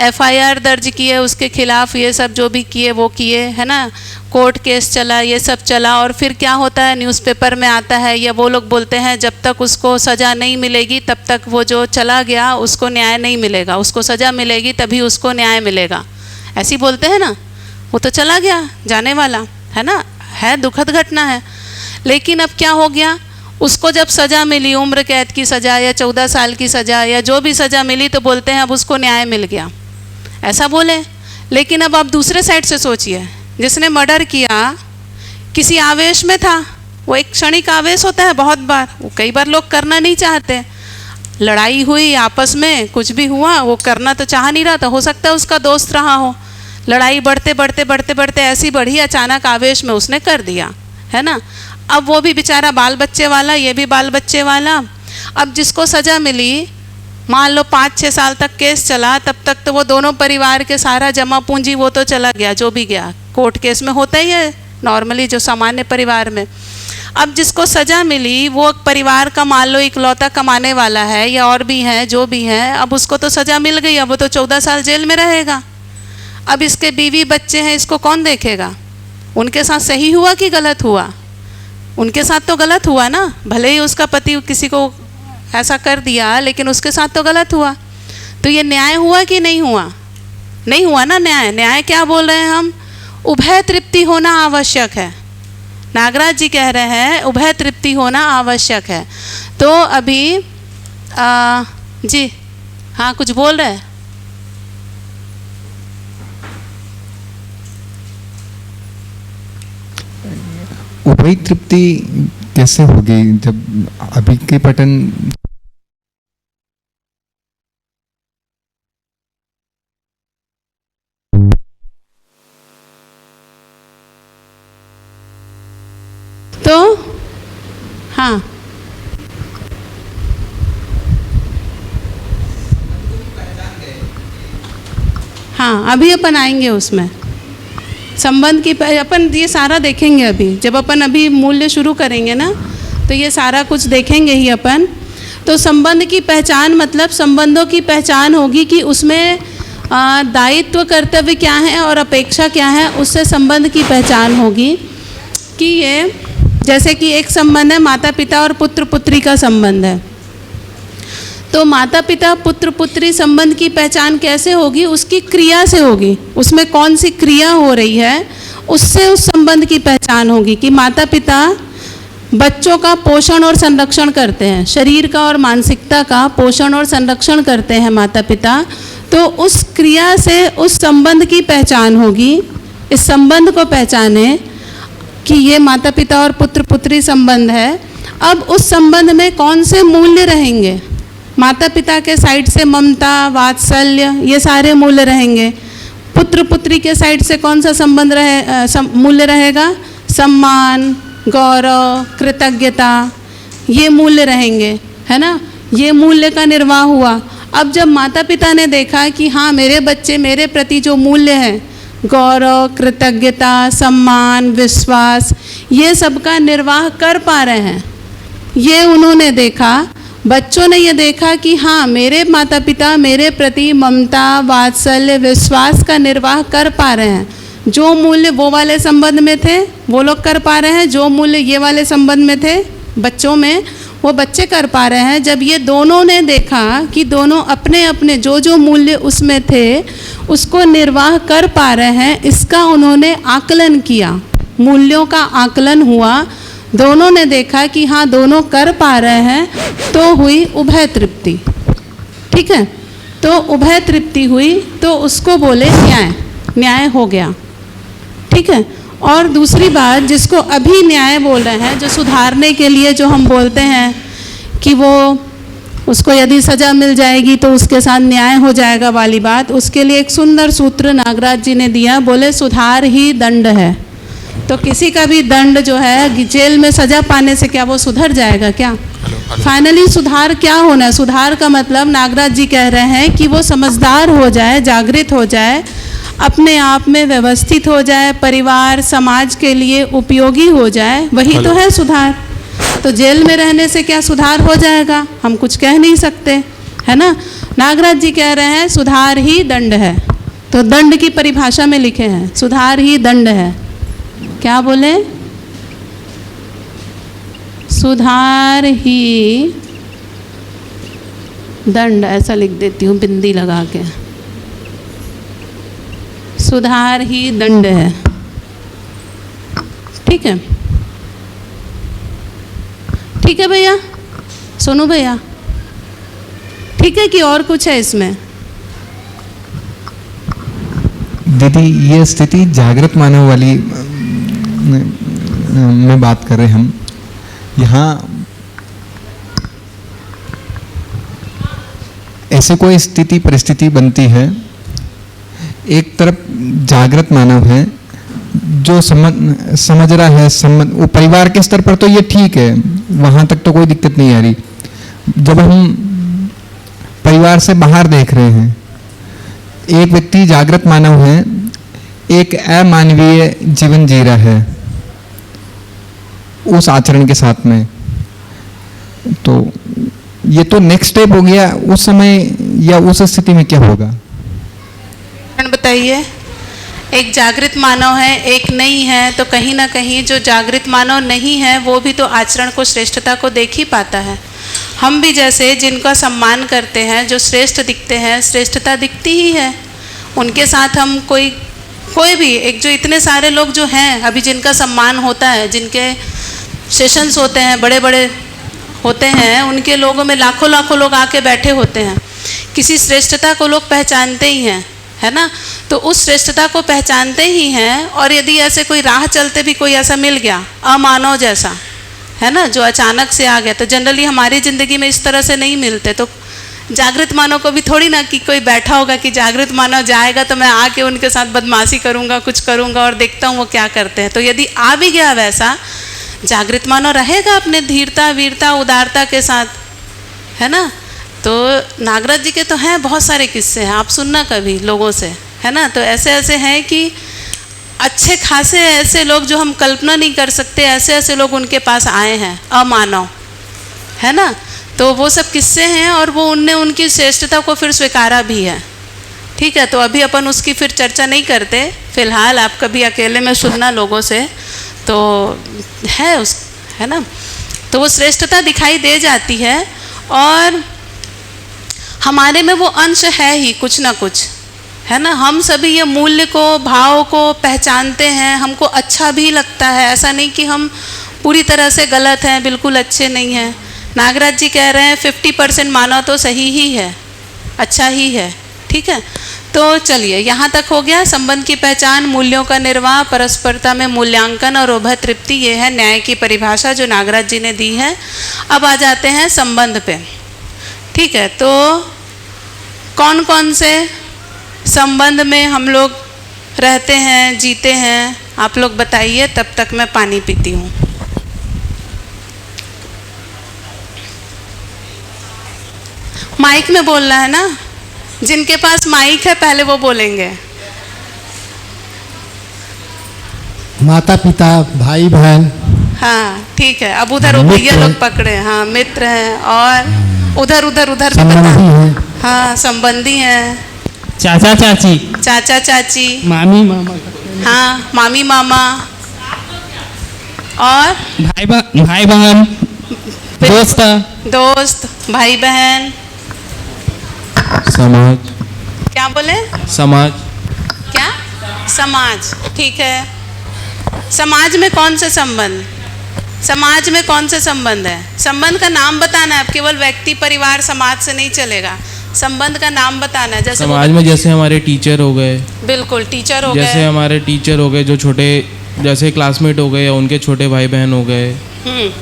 FIR दर्ज किए उसके खिलाफ, ये सब जो भी किए वो किए, है ना? कोर्ट केस चला, ये सब चला, और फिर क्या होता है? न्यूज़पेपर में आता है, या वो लोग बोलते हैं जब तक उसको सज़ा नहीं मिलेगी तब तक वो जो चला गया उसको न्याय नहीं मिलेगा, उसको सज़ा मिलेगी तभी उसको न्याय मिलेगा, ऐसी बोलते हैं ना? वो तो चला गया, जाने वाला है ना, है दुखद घटना है। लेकिन अब क्या हो गया? उसको जब सज़ा मिली, उम्र कैद की सज़ा या 14 साल की सज़ा या जो भी सज़ा मिली, तो बोलते हैं अब उसको न्याय मिल गया, ऐसा बोले। लेकिन अब आप दूसरे साइड से सोचिए, जिसने मर्डर किया किसी आवेश में था, वो एक क्षणिक आवेश होता है बहुत बार, वो कई बार लोग करना नहीं चाहते, लड़ाई हुई आपस में, कुछ भी हुआ, वो करना तो चाह नहीं रहा था, हो सकता है उसका दोस्त रहा हो, लड़ाई बढ़ते बढ़ते बढ़ते बढ़ते ऐसी बढ़ी, अचानक आवेश में उसने कर दिया, है ना? अब वो भी बेचारा बाल बच्चे वाला, ये भी बाल बच्चे वाला। अब जिसको सज़ा मिली, मान लो 5-6 साल तक केस चला, तब तक तो वो दोनों परिवार के सारा जमा पूंजी वो तो चला गया, जो भी गया, कोर्ट केस में होता ही है नॉर्मली जो सामान्य परिवार में। अब जिसको सज़ा मिली, वो परिवार का मान लो इकलौता कमाने वाला है, या और भी है जो भी है, अब उसको तो सज़ा मिल गई, अब वो तो 14 साल जेल में रहेगा। अब इसके बीवी बच्चे हैं, इसको कौन देखेगा? उनके साथ सही हुआ कि गलत हुआ? उनके साथ तो गलत हुआ ना, भले ही उसका पति किसी को ऐसा कर दिया, लेकिन उसके साथ तो गलत हुआ। तो ये न्याय हुआ कि नहीं हुआ? नहीं हुआ ना न्याय। न्याय क्या बोल रहे हैं हम? उभय तृप्ति होना आवश्यक है। नागराज जी कह रहे हैं उभय तृप्ति होना आवश्यक है। तो अभी जी हाँ कुछ बोल रहे हैं? उभय तृप्ति कैसे होगी जब अभी के पठन तो हाँ हाँ अभी अपन आएंगे उसमें संबंध की अपन ये सारा देखेंगे। अभी जब अपन अभी मूल्य शुरू करेंगे ना तो ये सारा कुछ देखेंगे ही अपन। तो संबंध की पहचान मतलब संबंधों की पहचान होगी कि उसमें दायित्व कर्तव्य क्या है और अपेक्षा क्या है, उससे संबंध की पहचान होगी। कि ये जैसे कि एक संबंध है माता पिता और पुत्र पुत्री का संबंध है, तो माता पिता पुत्र पुत्री संबंध की पहचान कैसे होगी? उसकी क्रिया से होगी, उसमें कौन सी क्रिया हो रही है उससे उस संबंध की पहचान होगी। कि माता पिता बच्चों का पोषण और संरक्षण करते हैं, शरीर का और मानसिकता का पोषण और संरक्षण करते हैं माता पिता, तो उस क्रिया से उस संबंध की पहचान होगी। इस संबंध को पहचाने कि ये माता पिता और पुत्र पुत्री संबंध है। अब उस संबंध में कौन से मूल्य रहेंगे? माता पिता के साइड से ममता, वात्सल्य, ये सारे मूल्य रहेंगे। पुत्र पुत्री के साइड से कौन सा संबंध मूल्य रहेगा? सम्मान, गौरव, कृतज्ञता, ये मूल्य रहेंगे, है ना। ये मूल्य का निर्वाह हुआ। अब जब माता पिता ने देखा कि हाँ मेरे बच्चे मेरे प्रति जो मूल्य है, गौरव, कृतज्ञता, सम्मान, विश्वास, ये सब का निर्वाह कर पा रहे हैं। ये उन्होंने देखा, बच्चों ने ये देखा कि हाँ, मेरे माता पिता मेरे प्रति ममता, वात्सल्य, विश्वास का निर्वाह कर पा रहे हैं। जो मूल्य वो वाले संबंध में थे वो लोग कर पा रहे हैं, जो मूल्य ये वाले संबंध में थे बच्चों में वो बच्चे कर पा रहे हैं। जब ये दोनों ने देखा कि दोनों अपने अपने जो जो मूल्य उसमें थे उसको निर्वाह कर पा रहे हैं, इसका उन्होंने आकलन किया, मूल्यों का आकलन हुआ। दोनों ने देखा कि हाँ, दोनों कर पा रहे हैं, तो हुई उभय तृप्ति। ठीक है, तो उभय तृप्ति हुई तो उसको बोले न्याय, न्याय हो गया। ठीक है, और दूसरी बात जिसको अभी न्याय बोल रहे हैं, जो सुधारने के लिए जो हम बोलते हैं कि वो उसको यदि सज़ा मिल जाएगी तो उसके साथ न्याय हो जाएगा वाली बात, उसके लिए एक सुंदर सूत्र नागराज जी ने दिया, बोले सुधार ही दंड है। तो किसी का भी दंड जो है, जेल में सज़ा पाने से क्या वो सुधर जाएगा क्या? फाइनली सुधार क्या होना है? सुधार का मतलब नागराज जी कह रहे हैं कि वो समझदार हो जाए, जागृत हो जाए, अपने आप में व्यवस्थित हो जाए, परिवार समाज के लिए उपयोगी हो जाए, वही तो है सुधार। तो जेल में रहने से क्या सुधार हो जाएगा? हम कुछ कह नहीं सकते, है ना। नागराज जी कह रहे हैं सुधार ही दंड है। तो दंड की परिभाषा में लिखे हैं सुधार ही दंड है। क्या बोले? सुधार ही दंड, ऐसा लिख देती हूँ बिंदी लगा के, सुधार ही दंड है। ठीक है, ठीक है भैया, सोनू भैया, ठीक है कि और कुछ है इसमें? दीदी, ये स्थिति जागृत मानव वाली में बात कर रहे हम। यहाँ ऐसे कोई स्थिति परिस्थिति बनती है, एक तरफ जागृत मानव है जो समझ रहा है, वो परिवार के स्तर पर तो ये ठीक है, वहाँ तक तो कोई दिक्कत नहीं आ रही। जब हम परिवार से बाहर देख रहे हैं, एक व्यक्ति जागृत मानव है, एक अमानवीय जीवन जी रहा है उस आचरण के साथ में, तो ये तो नेक्स्ट स्टेप हो गया। उस समय या उस स्थिति में क्या होगा बताइए। एक जागृत मानव है, एक नहीं है, तो कहीं ना कहीं जो जागृत मानव नहीं है वो भी तो आचरण को, श्रेष्ठता को देख ही पाता है। हम भी जैसे जिनका सम्मान करते हैं, जो श्रेष्ठ दिखते हैं, श्रेष्ठता दिखती ही है उनके साथ। हम कोई भी एक, जो इतने सारे लोग जो हैं अभी जिनका सम्मान होता है, जिनके सेशंस होते हैं, बड़े बड़े होते हैं, उनके लोगों में लाखों लाखों लोग आके बैठे होते हैं, किसी श्रेष्ठता को लोग पहचानते ही हैं, है ना। तो उस श्रेष्ठता को पहचानते ही हैं, और यदि ऐसे कोई राह चलते भी कोई ऐसा मिल गया अमानव जैसा, है ना, जो अचानक से आ गया, तो जनरली हमारी ज़िंदगी में इस तरह से नहीं मिलते। तो जागृत मानव को भी थोड़ी ना कि कोई बैठा होगा कि जागृत मानव जाएगा तो मैं आके उनके साथ बदमाशी करूँगा, कुछ करूँगा और देखता हूँ वो क्या करते हैं। तो यदि आ भी गया वैसा, जागृत मानव रहेगा अपने धीरता, वीरता, उदारता के साथ, है ना। तो नागराज जी के तो हैं बहुत सारे किस्से हैं, आप सुनना कभी लोगों से, है ना। तो ऐसे ऐसे हैं कि अच्छे खासे ऐसे लोग जो हम कल्पना नहीं कर सकते, ऐसे ऐसे लोग उनके पास आए हैं अमानव, है ना। तो वो सब किस्से हैं, और वो उनने उनकी श्रेष्ठता को फिर स्वीकारा भी है। ठीक है, तो अभी अपन उसकी फिर चर्चा नहीं करते फिलहाल, आप कभी अकेले में सुनना लोगों से, तो है ना। तो वो श्रेष्ठता दिखाई दे जाती है, और हमारे में वो अंश है ही कुछ ना कुछ, है ना। हम सभी ये मूल्य को, भाव को पहचानते हैं, हमको अच्छा भी लगता है। ऐसा नहीं कि हम पूरी तरह से गलत हैं, बिल्कुल अच्छे नहीं हैं। नागराज जी कह रहे हैं 50% मानो तो सही ही है, अच्छा ही है। ठीक है, तो चलिए यहाँ तक हो गया। संबंध की पहचान, मूल्यों का निर्वाह, परस्परता में मूल्यांकन और उभय तृप्ति, ये है न्याय की परिभाषा जो नागराज जी ने दी है। अब आ जाते हैं संबंध पे। ठीक है, तो कौन कौन से संबंध में हम लोग रहते हैं, जीते हैं, आप लोग बताइए, तब तक मैं पानी पीती हूँ। माइक में बोलना है ना, जिनके पास माइक है पहले वो बोलेंगे। माता पिता, भाई बहन, हाँ ठीक है। अब उधर वो भैया मित्र। लोग पकड़े, हाँ मित्र हैं, और उधर उधर उधर भी संबंधी बता। हैं, हाँ संबंधी हैं, चाचा चाची, चाचा चाची, मामी मामा, हाँ मामी मामा, और भाई बहन, दोस्त, दोस्त, भाई बहन। समाज, क्या बोले? समाज, क्या? समाज, ठीक है। समाज में कौन से संबंध? समाज में कौन से संबंध है? संबंध का नाम बताना है। अब केवल व्यक्ति परिवार समाज से नहीं चलेगा, संबंध का नाम बताना है। जैसे समाज में जैसे हमारे टीचर हो गए, बिल्कुल टीचर हो जैसे गए। हमारे टीचर हो गए जो छोटे, जैसे क्लासमेट हो गए या उनके छोटे भाई बहन हो गए,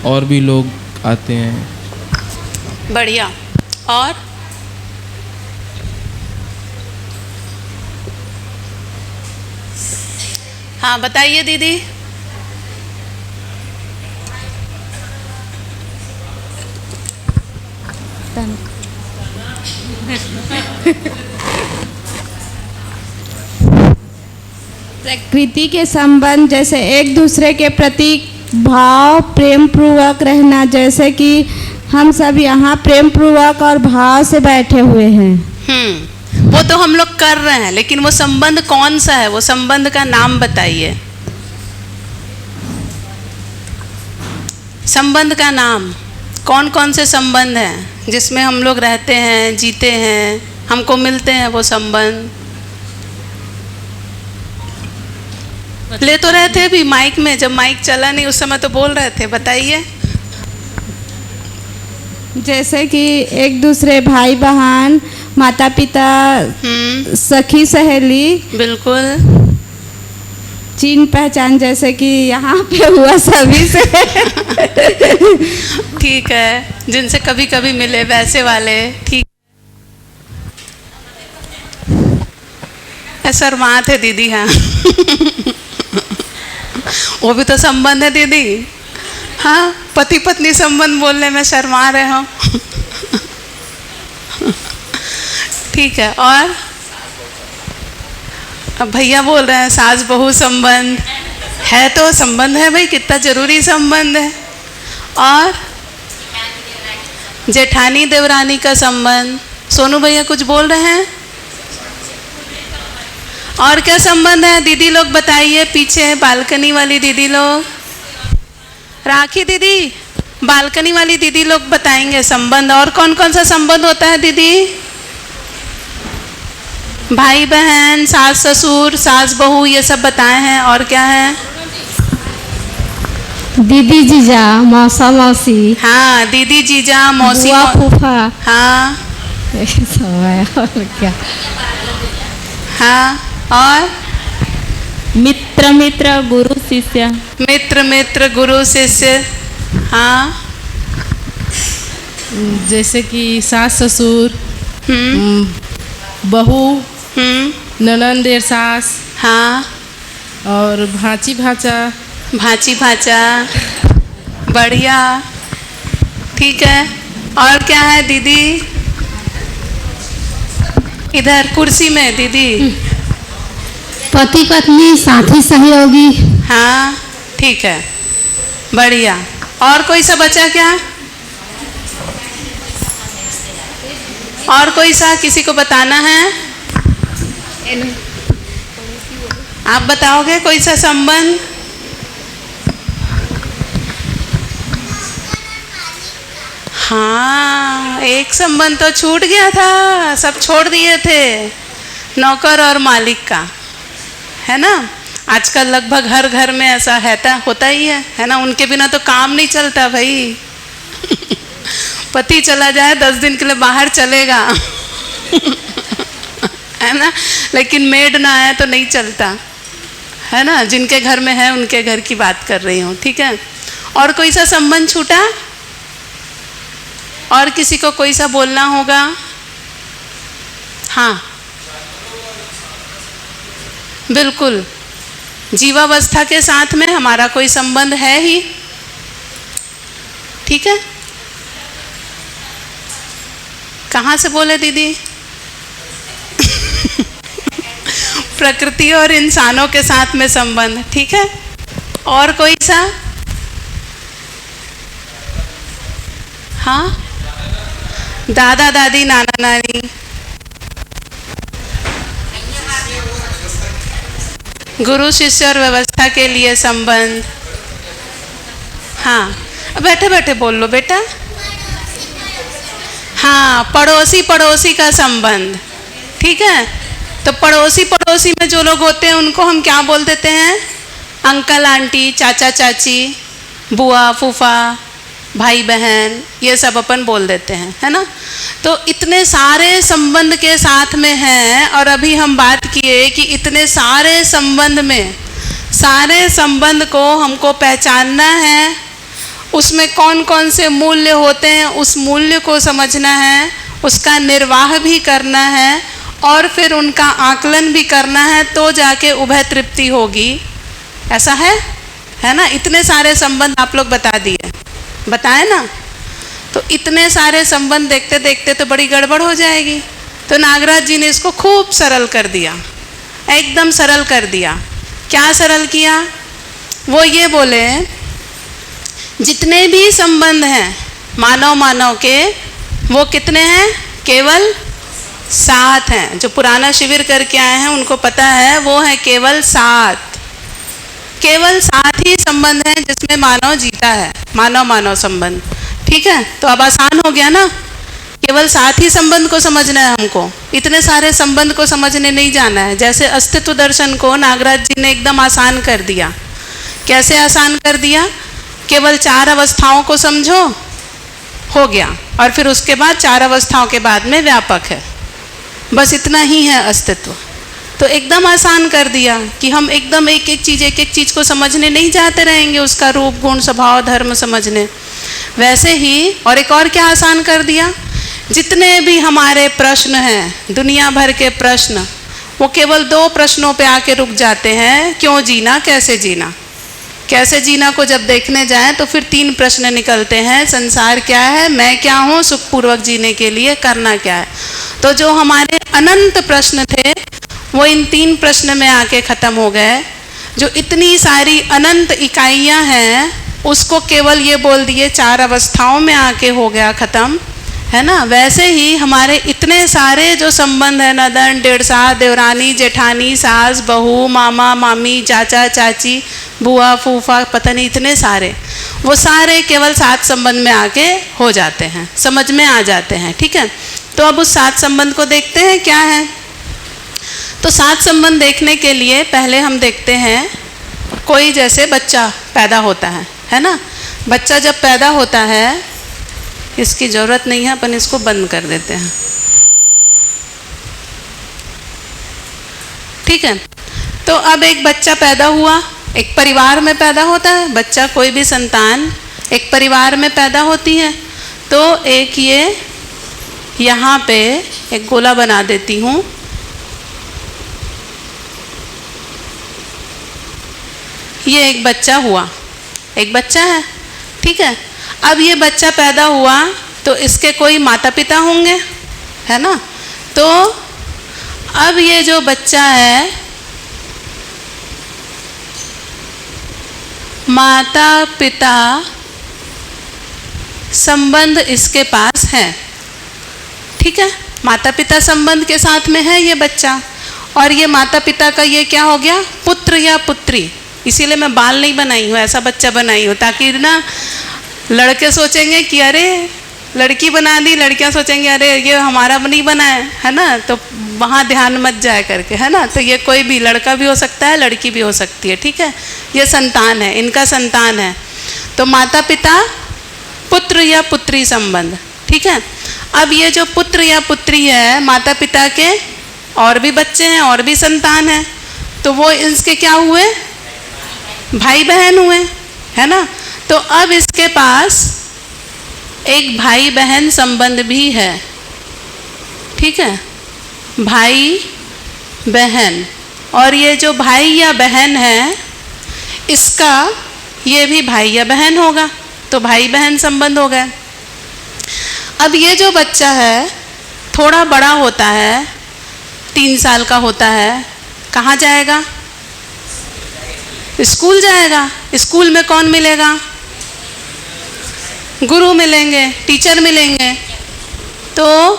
और भी लोग आते हैं। बढ़िया। और हाँ बताइए दीदी। प्रकृति के संबंध जैसे एक दूसरे के प्रति भाव प्रेम पूर्वक रहना, जैसे कि हम सब यहाँ प्रेम पूर्वक और भाव से बैठे हुए हैं। वो तो हम लोग कर रहे हैं, लेकिन वो संबंध कौन सा है? वो संबंध का नाम बताइए। संबंध का नाम, कौन कौन से संबंध हैं जिसमें हम लोग रहते हैं, जीते हैं, हमको मिलते हैं वो संबंध? ले तो रहे थे भी माइक में, जब माइक चला नहीं उस समय तो बोल रहे थे, बताइए। जैसे कि एक दूसरे भाई बहन, माता पिता, सखी सहेली, बिल्कुल चीन पहचान, जैसे कि यहाँ पे हुआ सभी से। ठीक है, जिनसे कभी कभी मिले वैसे वाले, ठीक। शर्मा थे दीदी, हाँ। वो भी तो संबंध है दीदी। हाँ, पति पत्नी संबंध बोलने में शर्मा रहे हो। ठीक है। और अब भैया बोल रहे हैं सास बहू संबंध है, तो संबंध है भाई, कितना जरूरी संबंध है। और जेठानी देवरानी का संबंध, सोनू भैया कुछ बोल रहे हैं? और क्या संबंध है दीदी लोग बताइए, पीछे बालकनी वाली दीदी लोग। राखी दीदी, बालकनी वाली दीदी लोग बताएंगे संबंध। और कौन कौन सा संबंध होता है दीदी? भाई बहन, सास ससुर, सास बहू, ये सब बताए हैं। और क्या है? दीदी जीजा, मौसा मौसी, हाँ, दीदी जीजा, मौसी, बुआ फूफा, हाँ यही सब है। और क्या? हाँ। और मित्र मित्र गुरु शिष्य, मित्र मित्र गुरु शिष्य, हाँ। जैसे कि सास ससुर, बहू, ननंद सास, हाँ। और भांची भांचा, भांची भांचा, बढ़िया, ठीक है। और क्या है दीदी? इधर कुर्सी में दीदी। पति पत्नी, साथी सहयोगी, हाँ ठीक है, बढ़िया। और कोई सा बचा क्या? और कोई सा किसी को बताना है? आप बताओगे कोई सा संबंध? हाँ, एक संबंध तो छूट गया था, सब छोड़ दिए थे, नौकर और मालिक का, है ना। आजकल लगभग हर घर में ऐसा होता ही है ना। उनके बिना तो काम नहीं चलता भाई। पति चला जाए 10 दिन के लिए बाहर चलेगा, है ना, लेकिन मेड ना आए तो नहीं चलता, है ना। जिनके घर में है उनके घर की बात कर रही हूँ, ठीक है। और कोई सा संबंध छूटा? और किसी को कोई सा बोलना होगा? हाँ बिल्कुल, जीवावस्था के साथ में हमारा कोई संबंध है ही, ठीक है। कहाँ से बोले दीदी? प्रकृति और इंसानों के साथ में संबंध, ठीक है। और कोई सा? हाँ, दादा दादी नाना नानी, गुरु शिष्य और व्यवस्था के लिए संबंध। हाँ, बैठे बैठे बोल लो बेटा। हाँ, पड़ोसी पड़ोसी का संबंध। ठीक है, तो पड़ोसी पड़ोसी में जो लोग होते हैं उनको हम क्या बोल देते हैं? अंकल आंटी, चाचा चाची, बुआ फूफा, भाई बहन, ये सब अपन बोल देते हैं, है ना। तो इतने सारे संबंध के साथ में हैं, और अभी हम बात किए कि इतने सारे संबंध में, सारे संबंध को हमको पहचानना है, उसमें कौन कौन से मूल्य होते हैं उस मूल्य को समझना है, उसका निर्वाह भी करना है और फिर उनका आकलन भी करना है, तो जाके उभय तृप्ति होगी। ऐसा है ना। इतने सारे संबंध आप लोग बता दिए, बताए ना। तो इतने सारे संबंध देखते देखते तो बड़ी गड़बड़ हो जाएगी। तो नागराज जी ने इसको खूब सरल कर दिया, एकदम सरल कर दिया। क्या सरल किया? वो ये बोले जितने भी संबंध हैं मानव मानव के, वो कितने हैं? केवल 7 हैं। जो पुराना शिविर करके आए हैं उनको पता है, वो है केवल 7। केवल 7 ही संबंध हैं जिसमें मानव जीता है, मानव मानव संबंध। ठीक है, तो अब आसान हो गया ना। केवल 7 ही संबंध को समझना है हमको, इतने सारे संबंध को समझने नहीं जाना है। जैसे अस्तित्व दर्शन को नागराज जी ने एकदम आसान कर दिया। कैसे आसान कर दिया? केवल 4 अवस्थाओं को समझो, हो गया। और फिर उसके बाद 4 अवस्थाओं के बाद में व्यापक है, बस इतना ही है अस्तित्व। तो एकदम आसान कर दिया कि हम एकदम एक एक चीज़ को समझने नहीं जाते रहेंगे, उसका रूप गुण स्वभाव धर्म समझने। वैसे ही और एक और क्या आसान कर दिया? जितने भी हमारे प्रश्न हैं, दुनिया भर के प्रश्न, वो केवल 2 प्रश्नों पे आके रुक जाते हैं। क्यों जीना, कैसे जीना। कैसे जीना को जब देखने जाएं तो फिर 3 प्रश्न निकलते हैं। संसार क्या है, मैं क्या हूँ, सुखपूर्वक जीने के लिए करना क्या है। तो जो हमारे अनंत प्रश्न थे वो इन 3 प्रश्न में आके ख़त्म हो गए। जो इतनी सारी अनंत इकाइयाँ हैं उसको केवल ये बोल दिए 4 अवस्थाओं में आके हो गया ख़त्म, है ना। वैसे ही हमारे इतने सारे जो संबंध है, नदन डेढ़सा, देवरानी जेठानी, सास बहू, मामा मामी, चाचा चाची, बुआ फूफा, पता नहीं इतने सारे, वो सारे केवल 7 संबंध में आके हो जाते हैं, समझ में आ जाते हैं। ठीक है, तो अब उस 7 संबंध को देखते हैं क्या है। तो 7 संबंध देखने के लिए पहले हम देखते हैं, कोई जैसे बच्चा पैदा होता है ना। बच्चा जब पैदा होता है, इसकी ज़रूरत नहीं है, अपन इसको बंद कर देते हैं। ठीक है, तो अब एक बच्चा पैदा हुआ, एक परिवार में पैदा होता है बच्चा, कोई भी संतान एक परिवार में पैदा होती है। तो एक ये यहाँ पे एक गोला बना देती हूँ। ये एक बच्चा हुआ, एक बच्चा है। ठीक है, अब ये बच्चा पैदा हुआ तो इसके कोई माता पिता होंगे, है ना। तो अब ये जो बच्चा है, माता पिता संबंध इसके पास है। ठीक है, माता पिता संबंध के साथ में है ये बच्चा, और ये माता पिता का ये क्या हो गया, पुत्र या पुत्री। इसीलिए मैं बाल नहीं बनाई हूँ, ऐसा बच्चा बनाई हूँ, ताकि ना लड़के सोचेंगे कि अरे लड़की बना दी, लड़कियाँ सोचेंगे अरे ये हमारा नहीं बना है ना। तो वहाँ ध्यान मत जाए करके, है ना। तो ये कोई भी लड़का भी हो सकता है, लड़की भी हो सकती है। ठीक है, ये संतान है, इनका संतान है। तो माता पिता पुत्र या पुत्री संबंध। ठीक है, अब ये जो पुत्र या पुत्री है, माता पिता के और भी बच्चे हैं और भी संतान हैं, तो वो इसके क्या हुए, भाई बहन हुए, है ना। तो अब इसके पास एक भाई बहन संबंध भी है। ठीक है, भाई बहन, और ये जो भाई या बहन है इसका ये भी भाई या बहन होगा, तो भाई बहन संबंध हो गए। अब ये जो बच्चा है थोड़ा बड़ा होता है, 3 साल का होता है, कहाँ जाएगा, स्कूल जाएगा, स्कूल में कौन मिलेगा? गुरु मिलेंगे, टीचर मिलेंगे। तो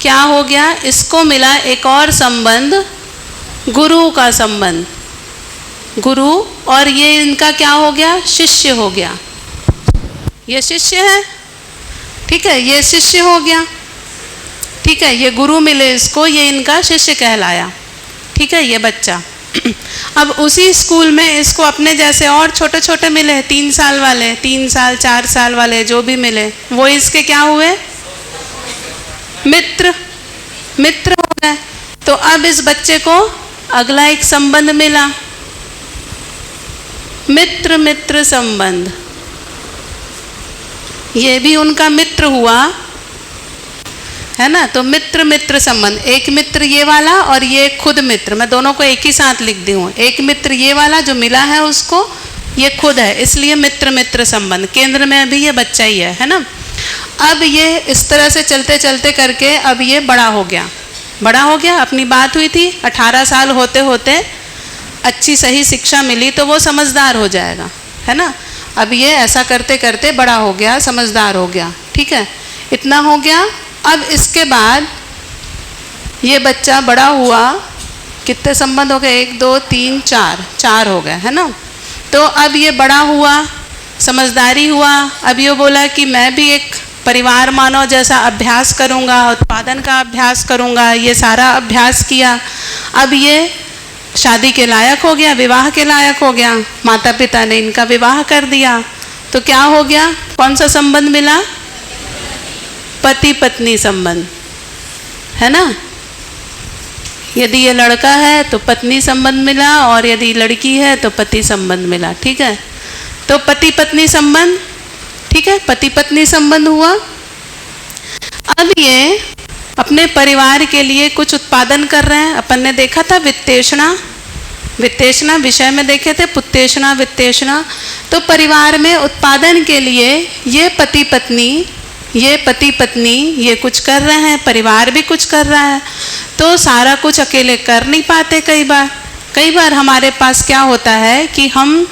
क्या हो गया? इसको मिला एक और संबंध, गुरु का संबंध। गुरु और ये इनका क्या हो गया? शिष्य हो गया। ये शिष्य है, ठीक है, ये शिष्य हो गया, ठीक है, ये गुरु मिले इसको, ये इनका शिष्य कहलाया, ठीक है, ये बच्चा। अब उसी स्कूल में इसको अपने जैसे और छोटे छोटे मिले, 3 साल वाले, 3 साल 4 साल वाले जो भी मिले, वो इसके क्या हुए? मित्र, मित्र हो गए। तो अब इस बच्चे को अगला एक संबंध मिला, मित्र मित्र संबंध। ये भी उनका मित्र हुआ, है ना। तो मित्र मित्र संबंध, एक मित्र ये वाला और ये खुद मित्र, मैं दोनों को एक ही साथ लिख दी हूँ। एक मित्र ये वाला जो मिला है उसको, ये खुद है, इसलिए मित्र मित्र संबंध। केंद्र में अभी ये बच्चा ही है ना। अब ये इस तरह से चलते चलते करके अब ये बड़ा हो गया, बड़ा हो गया। अपनी बात हुई थी 18 साल होते होते अच्छी सही शिक्षा मिली तो वो समझदार हो जाएगा, है ना। अब ये ऐसा करते करते बड़ा हो गया, समझदार हो गया, ठीक है, इतना हो गया। अब इसके बाद ये बच्चा बड़ा हुआ, कितने संबंध हो गए? 1 2 3 4, 4 हो गए, है ना। तो अब ये बड़ा हुआ, समझदारी हुआ। अब ये बोला कि मैं भी एक परिवार मानव जैसा अभ्यास करूँगा, उत्पादन का अभ्यास करूँगा। ये सारा अभ्यास किया। अब ये शादी के लायक हो गया, विवाह के लायक हो गया। माता पिता ने इनका विवाह कर दिया। तो क्या हो गया? कौन सा संबंध मिला? पति पत्नी संबंध, है ना। यदि ये लड़का है तो पत्नी संबंध मिला, और यदि लड़की है तो पति संबंध मिला, ठीक है। तो पति पत्नी संबंध, ठीक है, पति पत्नी संबंध हुआ। अब ये अपने परिवार के लिए कुछ उत्पादन कर रहे हैं। अपन ने देखा था वित्तेषणा, वित्तेषणा विषय में देखे थे, पुत्तेषणा वित्तेषणा। तो परिवार में उत्पादन के लिए ये पति पत्नी ये कुछ कर रहे हैं, परिवार भी कुछ कर रहा है। तो सारा कुछ अकेले कर नहीं पाते। कई बार हमारे पास क्या होता है कि हम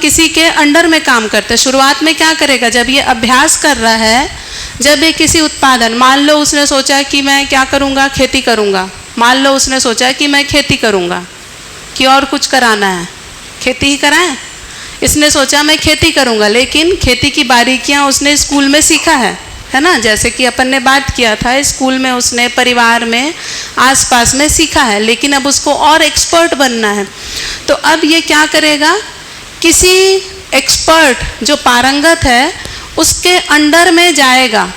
किसी के अंडर में काम करते हैं। शुरुआत में क्या करेगा? जब ये अभ्यास कर रहा है, जब ये किसी उत्पादन, मान लो उसने सोचा कि मैं क्या करूँगा? खेती करूँगा। मान लो उसने सोचा कि मैं खेती करूँगा, कि और कुछ कराना है, खेती ही कराएं। इसने सोचा मैं खेती करूँगा, लेकिन खेती की बारीकियाँ उसने स्कूल में सीखा है ना। जैसे कि अपन ने बात किया था, स्कूल में उसने, परिवार में, आसपास में सीखा है, लेकिन अब उसको और एक्सपर्ट बनना है। तो अब ये क्या करेगा? किसी एक्सपर्ट जो पारंगत है उसके अंडर में जाएगा,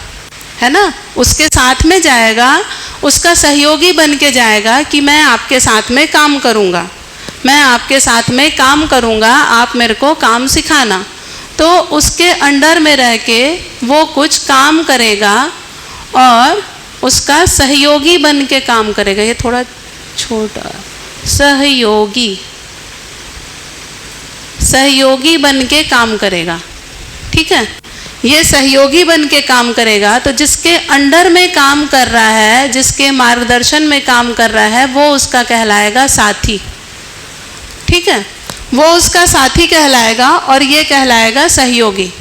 है ना, उसके साथ में जाएगा, उसका सहयोगी बन के जाएगा कि मैं आपके साथ में काम करूँगा, मैं आपके साथ में काम करूँगा, आप मेरे को काम सिखाना। तो उसके अंडर में रह के वो कुछ काम करेगा और उसका सहयोगी बन के काम करेगा। ये थोड़ा छोटा, सहयोगी बन के काम करेगा, ठीक है। ये सहयोगी बन के काम करेगा। तो जिसके अंडर में काम कर रहा है, जिसके मार्गदर्शन में काम कर रहा है, वो उसका कहलाएगा साथी, ठीक है, वो उसका साथी कहलाएगा, और ये कहलाएगा सहयोगी।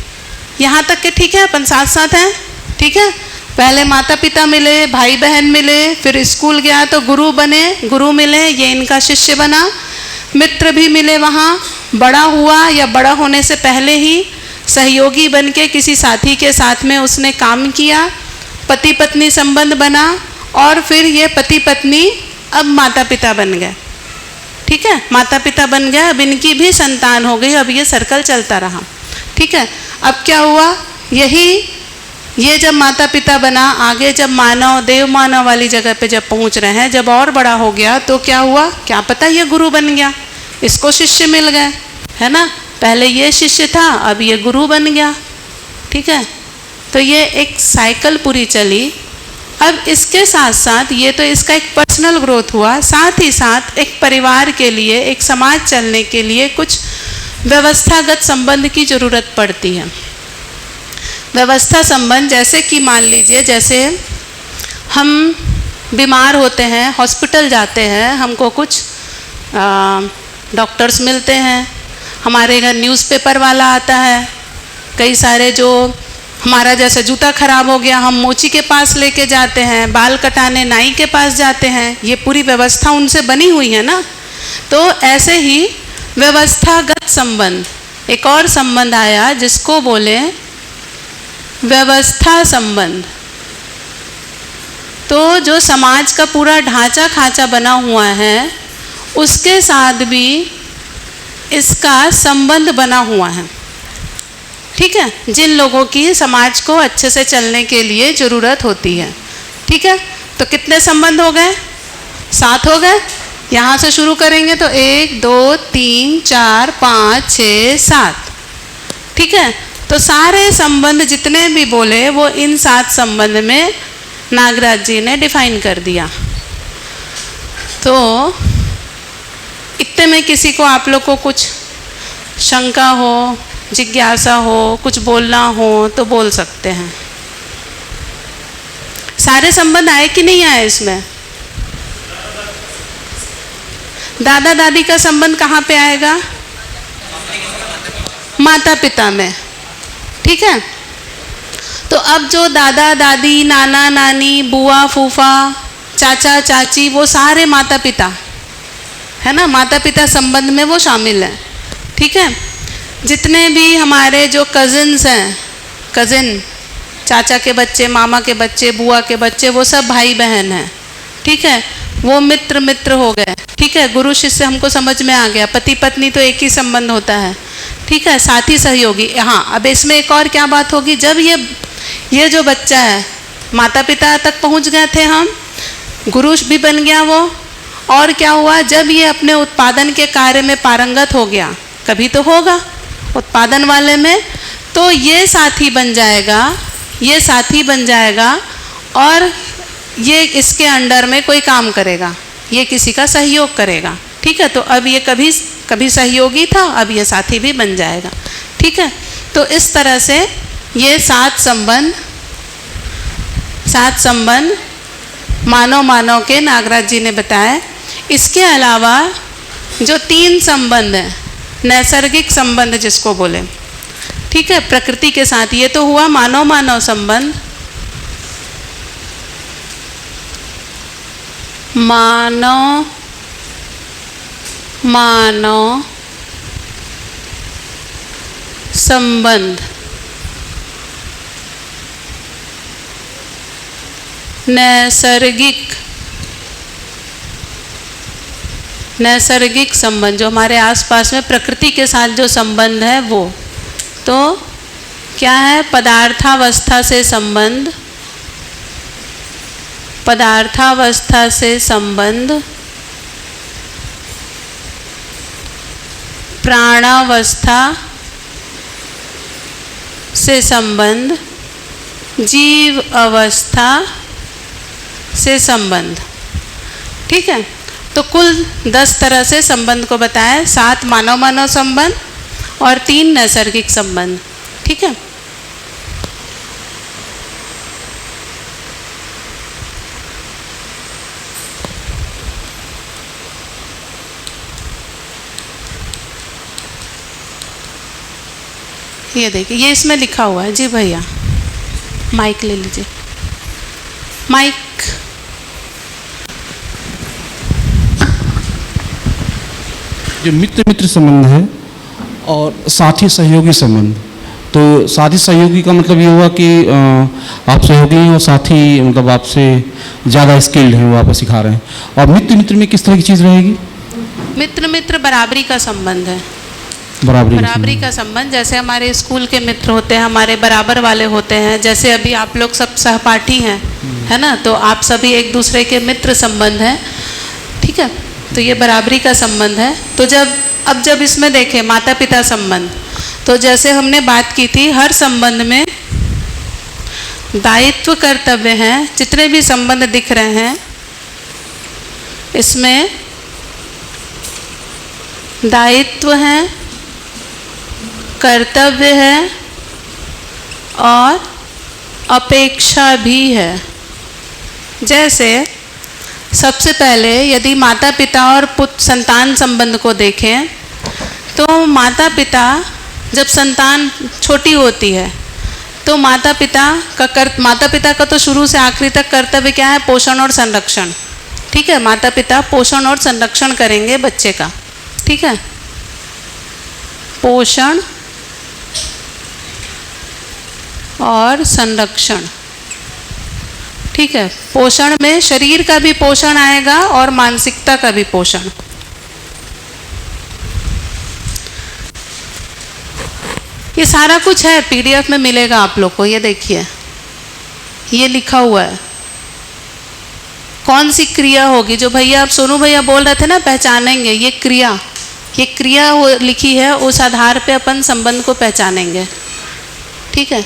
यहाँ तक के ठीक है, अपन साथ साथ हैं, ठीक है। पहले माता पिता मिले, भाई बहन मिले, फिर स्कूल गया तो गुरु बने, गुरु मिले, ये इनका शिष्य बना। मित्र भी मिले, वहाँ बड़ा हुआ, या बड़ा होने से पहले ही सहयोगी बन के किसी साथी के साथ में उसने काम किया। पति पत्नी संबंध बना, और फिर ये पति पत्नी अब माता पिता बन गए, ठीक है, माता पिता बन गए। अब इनकी भी संतान हो गई। अब ये सर्कल चलता रहा, ठीक है। अब क्या हुआ? ये जब माता पिता बना, आगे जब मानव, देव मानव वाली जगह पे जब पहुंच रहे हैं, जब और बड़ा हो गया, तो क्या हुआ? क्या पता ये गुरु बन गया, इसको शिष्य मिल गए, है ना। पहले ये शिष्य था, अब ये गुरु बन गया, ठीक है। तो ये एक साइकिल पूरी चली। अब इसके साथ साथ ये तो इसका एक पर्सनल ग्रोथ हुआ, साथ ही साथ एक परिवार के लिए, एक समाज चलने के लिए कुछ व्यवस्थागत संबंध की ज़रूरत पड़ती है। व्यवस्था संबंध, जैसे कि मान लीजिए, जैसे हम बीमार होते हैं, हॉस्पिटल जाते हैं, हमको कुछ डॉक्टर्स मिलते हैं, हमारे घर न्यूज़पेपर वाला आता है, कई सारे जो हमारा जैसे जूता खराब हो गया हम मोची के पास लेके जाते हैं, बाल कटाने नाई के पास जाते हैं, ये पूरी व्यवस्था उनसे बनी हुई है ना। तो ऐसे ही व्यवस्थागत संबंध, एक और संबंध आया जिसको बोले व्यवस्था संबंध। तो जो समाज का पूरा ढांचा खांचा बना हुआ है उसके साथ भी इसका संबंध बना हुआ है, ठीक है, जिन लोगों की समाज को अच्छे से चलने के लिए ज़रूरत होती है, ठीक है। तो कितने संबंध हो गए? 7 हो गए। यहाँ से शुरू करेंगे तो 1 2 3 4 5 6 7, ठीक है। तो सारे संबंध जितने भी बोले वो इन 7 संबंध में नागराज जी ने डिफाइन कर दिया। तो इतने में किसी को आप लोग को कुछ शंका हो, जिज्ञासा हो, कुछ बोलना हो तो बोल सकते हैं। सारे संबंध आए कि नहीं आए इसमें? दादा दादी का संबंध कहाँ पे आएगा? माता पिता में, ठीक है। तो अब जो दादा दादी, नाना नानी, बुआ फूफा, चाचा चाची, वो सारे माता पिता है ना, माता पिता संबंध में वो शामिल हैं, ठीक है। जितने भी हमारे जो कज़िन्स हैं, कज़िन, चाचा के बच्चे, मामा के बच्चे, बुआ के बच्चे, वो सब भाई बहन हैं, ठीक है। वो मित्र मित्र हो गए, ठीक है। गुरु शिष्य हमको समझ में आ गया। पति पत्नी तो एक ही संबंध होता है, ठीक है, साथी सहयोगी। हाँ, अब इसमें एक और क्या बात होगी, जब ये जो बच्चा है माता पिता तक पहुंच गए थे हम, गुरु भी बन गया वो, और क्या हुआ, जब ये अपने उत्पादन के कार्य में पारंगत हो गया, कभी तो होगा उत्पादन वाले में, तो ये साथी बन जाएगा, ये साथी बन जाएगा और ये इसके अंडर में कोई काम करेगा, ये किसी का सहयोग करेगा, ठीक है। तो अब ये कभी सहयोगी था, अब ये साथी भी बन जाएगा, ठीक है। तो इस तरह से ये 7 संबंध मानव के नागराज जी ने बताया। इसके अलावा जो 3 संबंध हैं, नैसर्गिक संबंध जिसको बोले, ठीक है, प्रकृति के साथ, ये तो हुआ मानव संबंध। मानव संबंध। नैसर्गिक संबंध, जो हमारे आसपास में प्रकृति के साथ जो संबंध है वो तो क्या है? पदार्थावस्था से संबंध, पदार्थावस्था से संबंध, प्राणावस्था से संबंध, जीव अवस्था से संबंध, ठीक है। तो कुल 10 तरह से संबंध को बताया, 7 मानव संबंध और 3 नैसर्गिक संबंध, ठीक है। ये देखिए, ये इसमें लिखा हुआ है। जी भैया माइक ले लीजिए, माइक। जो मित्र संबंध है और साथी सहयोगी संबंध, तो साथी सहयोगी का मतलब ये हुआ कि आप सहयोगी हैं और साथी मतलब आपसे ज़्यादा स्किल्ड हैं, वो आपको सिखा रहे हैं। और मित्र में किस तरह की चीज़ रहेगी? मित्र बराबरी का संबंध है, बराबरी का संबंध। जैसे हमारे स्कूल के मित्र होते हैं, हमारे बराबर वाले होते हैं, जैसे अभी आप लोग सब सहपाठी हैं, है ना, तो आप सभी एक दूसरे के मित्र संबंध हैं, ठीक है। तो ये बराबरी का संबंध है। तो जब इसमें देखें माता पिता संबंध, तो जैसे हमने बात की थी, हर संबंध में दायित्व कर्तव्य हैं। जितने भी संबंध दिख रहे हैं इसमें दायित्व है, कर्तव्य है और अपेक्षा भी है। जैसे सबसे पहले यदि माता पिता और पुत्र संतान संबंध को देखें तो माता पिता जब संतान छोटी होती है तो माता पिता का तो शुरू से आखिरी तक कर्तव्य क्या है? पोषण और संरक्षण। ठीक है, माता पिता पोषण और संरक्षण करेंगे बच्चे का। ठीक है, पोषण और संरक्षण। ठीक है, पोषण में शरीर का भी पोषण आएगा और मानसिकता का भी पोषण। ये सारा कुछ है, पीडीएफ में मिलेगा आप लोग को। ये देखिए, ये लिखा हुआ है कौन सी क्रिया होगी। जो भैया आप सोनू भैया बोल रहे थे ना, पहचानेंगे, ये क्रिया लिखी है, उस आधार पे अपन संबंध को पहचानेंगे। ठीक है,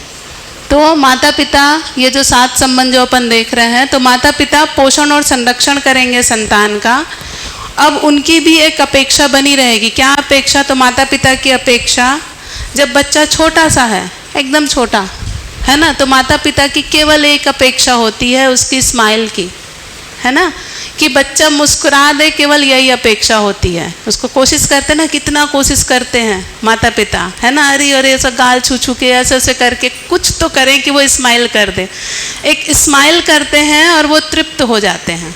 तो माता पिता, ये जो 7 संबंध जो अपन देख रहे हैं, तो माता पिता पोषण और संरक्षण करेंगे संतान का। अब उनकी भी एक अपेक्षा बनी रहेगी। क्या अपेक्षा? तो माता पिता की अपेक्षा, जब बच्चा छोटा सा है, एकदम छोटा है ना, तो माता पिता की केवल एक अपेक्षा होती है उसकी स्माइल की, है ना, कि बच्चा मुस्कुरा दे, केवल यही अपेक्षा होती है। उसको कोशिश करते ना, कितना कोशिश करते हैं माता पिता, है ना, अरे अरे ऐसा गाल छू छू के ऐसे ऐसे करके कुछ तो करें कि वो स्माइल कर दे। एक स्माइल करते हैं और वो तृप्त हो जाते हैं।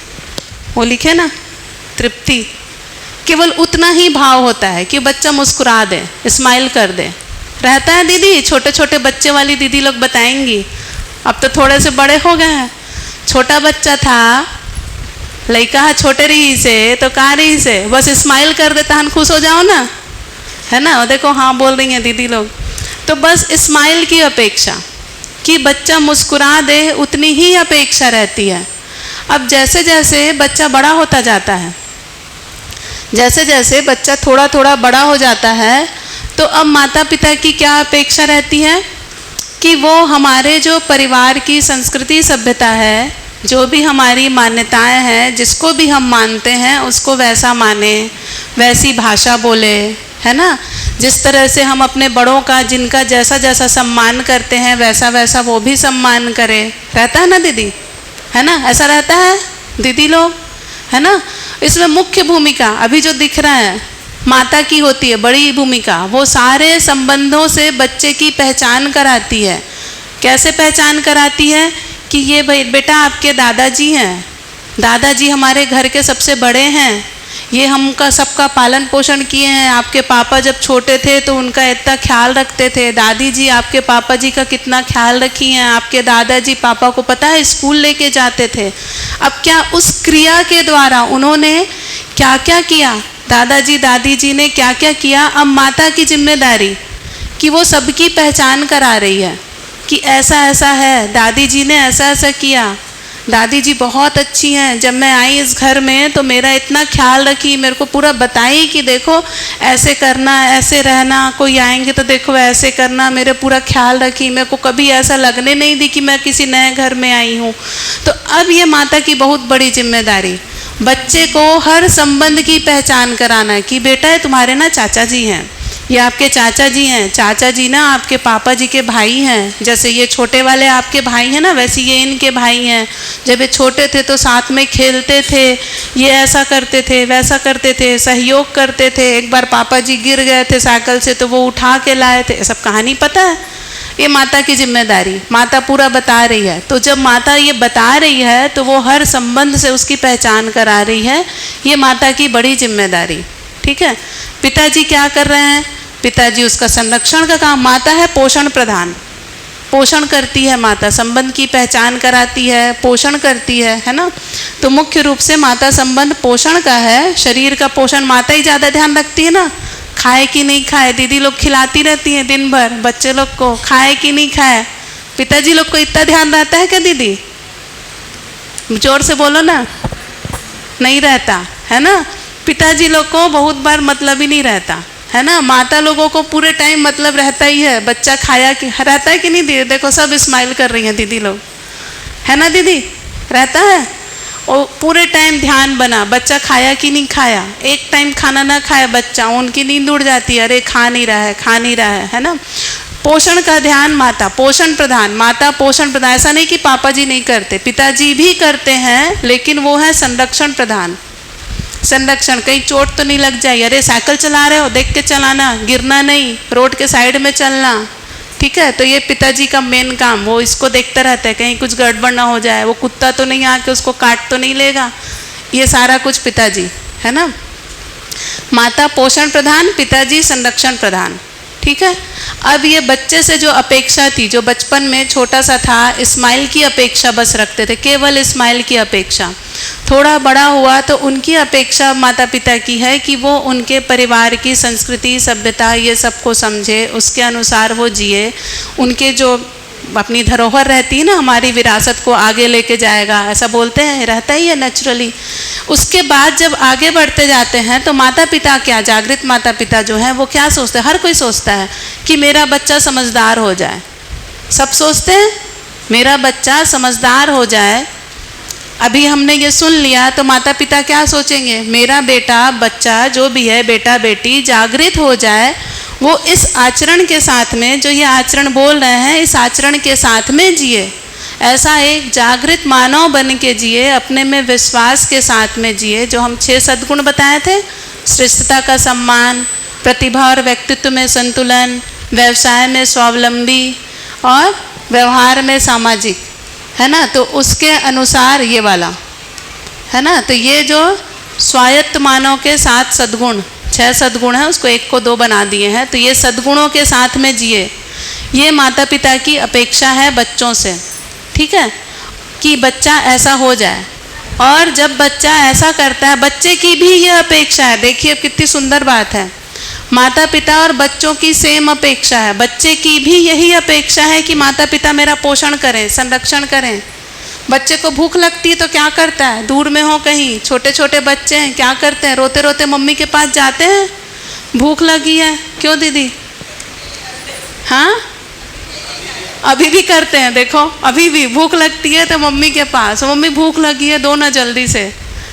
वो लिखे ना, तृप्ति, केवल उतना ही भाव होता है कि बच्चा मुस्कुरा दे, स्माइल कर दे। रहता है दीदी, छोटे छोटे बच्चे वाली दीदी लोग बताएंगी, अब तो थोड़े से बड़े हो गए हैं। छोटा बच्चा था, लड़का छोटे रही से तो कहा रही से बस स्माइल कर देता, हम खुश हो जाओ ना, है ना। देखो हाँ बोल रही हैं दीदी लोग। तो बस स्माइल की अपेक्षा कि बच्चा मुस्कुरा दे, उतनी ही अपेक्षा रहती है। अब जैसे जैसे बच्चा बड़ा होता जाता है, जैसे जैसे बच्चा थोड़ा थोड़ा बड़ा हो जाता है, तो अब माता पिता की क्या अपेक्षा रहती है कि वो हमारे जो परिवार की संस्कृति सभ्यता है, जो भी हमारी मान्यताएं हैं, जिसको भी हम मानते हैं उसको वैसा माने, वैसी भाषा बोले, है ना। जिस तरह से हम अपने बड़ों का, जिनका जैसा जैसा सम्मान करते हैं, वैसा वैसा वो भी सम्मान करे। रहता है ना दीदी, है ना, ऐसा रहता है दीदी लोग, है ना। इसमें मुख्य भूमिका अभी जो दिख रहा है माता की होती है, बड़ी भूमिका। वो सारे संबंधों से बच्चे की पहचान कराती है। कैसे पहचान कराती है कि ये भाई बेटा आपके दादाजी हैं, दादाजी हमारे घर के सबसे बड़े हैं, ये हमका सबका पालन पोषण किए हैं। आपके पापा जब छोटे थे तो उनका इतना ख्याल रखते थे। दादी जी आपके पापा जी का कितना ख्याल रखी हैं। आपके दादाजी पापा को पता है स्कूल लेके जाते थे। अब क्या उस क्रिया के द्वारा उन्होंने क्या क्या किया, दादाजी दादी जी ने क्या क्या किया। अब माता की जिम्मेदारी कि वो सबकी पहचान करा रही है कि ऐसा ऐसा है, दादी जी ने ऐसा ऐसा किया, दादी जी बहुत अच्छी हैं। जब मैं आई इस घर में तो मेरा इतना ख्याल रखी, मेरे को पूरा बताई कि देखो ऐसे करना, ऐसे रहना, कोई आएंगे तो देखो ऐसे करना, मेरे पूरा ख्याल रखी। मेरे को कभी ऐसा लगने नहीं दी कि मैं किसी नए घर में आई हूँ। तो अब ये माता की बहुत बड़ी जिम्मेदारी बच्चे को हर संबंध की पहचान कराना है कि बेटा ये तुम्हारे ना चाचा जी हैं, ये आपके चाचा जी हैं, चाचा जी ना आपके पापा जी के भाई हैं। जैसे ये छोटे वाले आपके भाई हैं ना, वैसे ये इनके भाई हैं। जब ये छोटे थे तो साथ में खेलते थे, ये ऐसा करते थे, वैसा करते थे, सहयोग करते थे। एक बार पापा जी गिर गए थे साइकिल से तो वो उठा के लाए थे। सब कहानी पता है। ये माता की जिम्मेदारी, माता पूरा बता रही है। तो जब माता ये बता रही है तो वो हर संबंध से उसकी पहचान करा रही है। ये माता की बड़ी जिम्मेदारी। ठीक है। पिताजी क्या कर रहे हैं? पिताजी उसका संरक्षण का काम। माता है पोषण प्रधान, पोषण करती है माता, संबंध की पहचान कराती है, पोषण करती है ना। तो मुख्य रूप से माता संबंध पोषण का है। शरीर का पोषण माता ही ज़्यादा ध्यान रखती है ना। खाए कि नहीं खाए, दीदी लोग खिलाती रहती हैं दिन भर बच्चे लोग को, खाए कि नहीं खाए। पिताजी लोग को इतना ध्यान रहता है क्या दीदी? जोर से बोलो ना। नहीं रहता है ना। पिताजी लोग को बहुत बार मतलब ही नहीं रहता है ना। माता लोगों को पूरे टाइम मतलब रहता ही है। बच्चा खाया कि रहता है कि नहीं दीदी? देखो सब स्माइल कर रही हैं दीदी लोग, है ना दीदी? रहता है। और पूरे टाइम ध्यान बना, बच्चा खाया कि नहीं खाया। एक टाइम खाना ना खाए बच्चा, उनकी नींद उड़ जाती है, अरे खा नहीं रहा है, खा नहीं रहा है ना। पोषण का ध्यान माता, पोषण प्रधान, माता पोषण प्रधान। ऐसा नहीं कि पापा जी नहीं करते, पिताजी भी करते हैं, लेकिन वो है संरक्षण प्रधान। संरक्षण, कहीं चोट तो नहीं लग जाए, अरे साइकिल चला रहे हो देख के चलाना, गिरना नहीं, रोड के साइड में चलना, ठीक है। तो ये पिताजी का मेन काम, वो इसको देखते रहते हैं कहीं कुछ गड़बड़ ना हो जाए, वो कुत्ता तो नहीं आके उसको काट तो नहीं लेगा, ये सारा कुछ पिताजी, है ना। माता पोषण प्रधान, पिताजी संरक्षण प्रधान, ठीक है। अब ये बच्चे से जो अपेक्षा थी, जो बचपन में छोटा सा था, स्माइल की अपेक्षा बस रखते थे, केवल स्माइल की अपेक्षा। थोड़ा बड़ा हुआ तो उनकी अपेक्षा माता पिता की है कि वो उनके परिवार की संस्कृति, सभ्यता, ये सबको समझे, उसके अनुसार वो जिए, उनके जो अपनी धरोहर रहती है ना, हमारी विरासत को आगे लेके जाएगा, ऐसा बोलते हैं, रहता ही है नेचुरली। उसके बाद जब आगे बढ़ते जाते हैं तो माता पिता क्या, जागृत माता पिता जो हैं वो क्या सोचते हैं, हर कोई सोचता है कि मेरा बच्चा समझदार हो जाए। सब सोचते हैं मेरा बच्चा समझदार हो जाए। अभी हमने ये सुन लिया तो माता पिता क्या सोचेंगे, मेरा बेटा बच्चा जो भी है, बेटा बेटी जागृत हो जाए, वो इस आचरण के साथ में, जो ये आचरण बोल रहे हैं, इस आचरण के साथ में जिए, ऐसा एक जागृत मानव बन के जिए, अपने में विश्वास के साथ में जिए। जो हम 6 सद्गुण बताए थे, श्रेष्ठता का सम्मान, प्रतिभा और व्यक्तित्व में संतुलन, व्यवसाय में स्वावलंबी और व्यवहार में सामाजिक, है ना। तो उसके अनुसार ये वाला, है ना। तो ये जो स्वायत्त मानव के 7 सद्गुण, 6 सद्गुण है, उसको 1 को 2 बना दिए हैं। तो ये सद्गुणों के साथ में जिए, ये माता पिता की अपेक्षा है बच्चों से, ठीक है, कि बच्चा ऐसा हो जाए। और जब बच्चा ऐसा करता है, बच्चे की भी ये अपेक्षा है। देखिए कितनी सुंदर बात है, माता पिता और बच्चों की सेम अपेक्षा है। बच्चे की भी यही अपेक्षा है कि माता पिता मेरा पोषण करें, संरक्षण करें। बच्चे को भूख लगती है तो क्या करता है, दूर में हो कहीं, छोटे छोटे बच्चे हैं, क्या करते हैं, रोते रोते मम्मी के पास जाते हैं, भूख लगी है, क्यों दीदी, हाँ अभी भी करते हैं। देखो अभी भी भूख लगती है तो मम्मी के पास, मम्मी भूख लगी है, दो ना जल्दी से,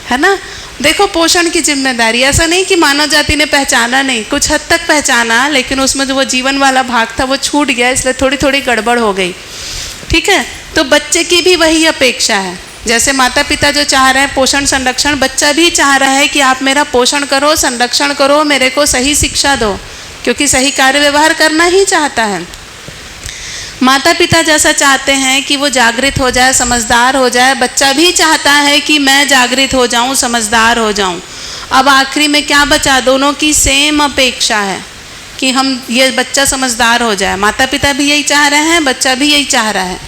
है ना। देखो पोषण की जिम्मेदारी, ऐसा नहीं कि मानव जाति ने पहचाना नहीं, कुछ हद तक पहचाना, लेकिन उसमें जो वो जीवन वाला भाग था वो छूट गया, इसलिए थोड़ी थोड़ी गड़बड़ हो गई, ठीक है। तो बच्चे की भी वही अपेक्षा है, जैसे माता पिता जो चाह रहे हैं पोषण संरक्षण, बच्चा भी चाह रहा है कि आप मेरा पोषण करो, संरक्षण करो, मेरे को सही शिक्षा दो, क्योंकि सही कार्य व्यवहार करना ही चाहता है। माता पिता जैसा चाहते हैं कि वो जागृत हो जाए, समझदार हो जाए, बच्चा भी चाहता है कि मैं जागृत हो जाऊं, समझदार हो जाऊं। अब आखिरी में क्या बचा, दोनों की सेम अपेक्षा है कि हम ये बच्चा समझदार हो जाए। माता पिता भी यही चाह रहे हैं, बच्चा भी यही चाह रहा है।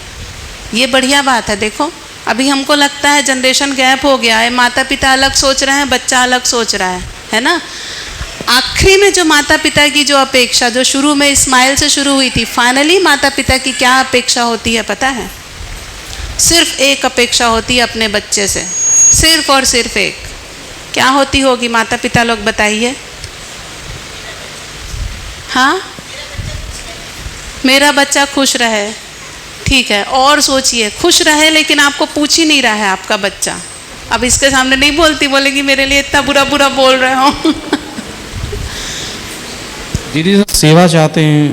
ये बढ़िया बात है। देखो अभी हमको लगता है जनरेशन गैप हो गया है, माता पिता अलग सोच रहे हैं, बच्चा अलग सोच रहा है ना। आखिरी में जो माता पिता की जो अपेक्षा, जो शुरू में स्माइल से शुरू हुई थी, फाइनली माता पिता की क्या अपेक्षा होती है पता है, सिर्फ एक अपेक्षा होती है अपने बच्चे से, सिर्फ और सिर्फ एक। क्या होती होगी माता पिता लोग बताइए, हाँ मेरा बच्चा खुश रहे, ठीक है। और सोचिए खुश रहे, लेकिन आपको पूछ ही नहीं रहा है आपका बच्चा। अब इसके सामने नहीं बोलती, बोलेगी मेरे लिए इतना बुरा बुरा बोल रहे हो। दीदी सेवा चाहते हैं,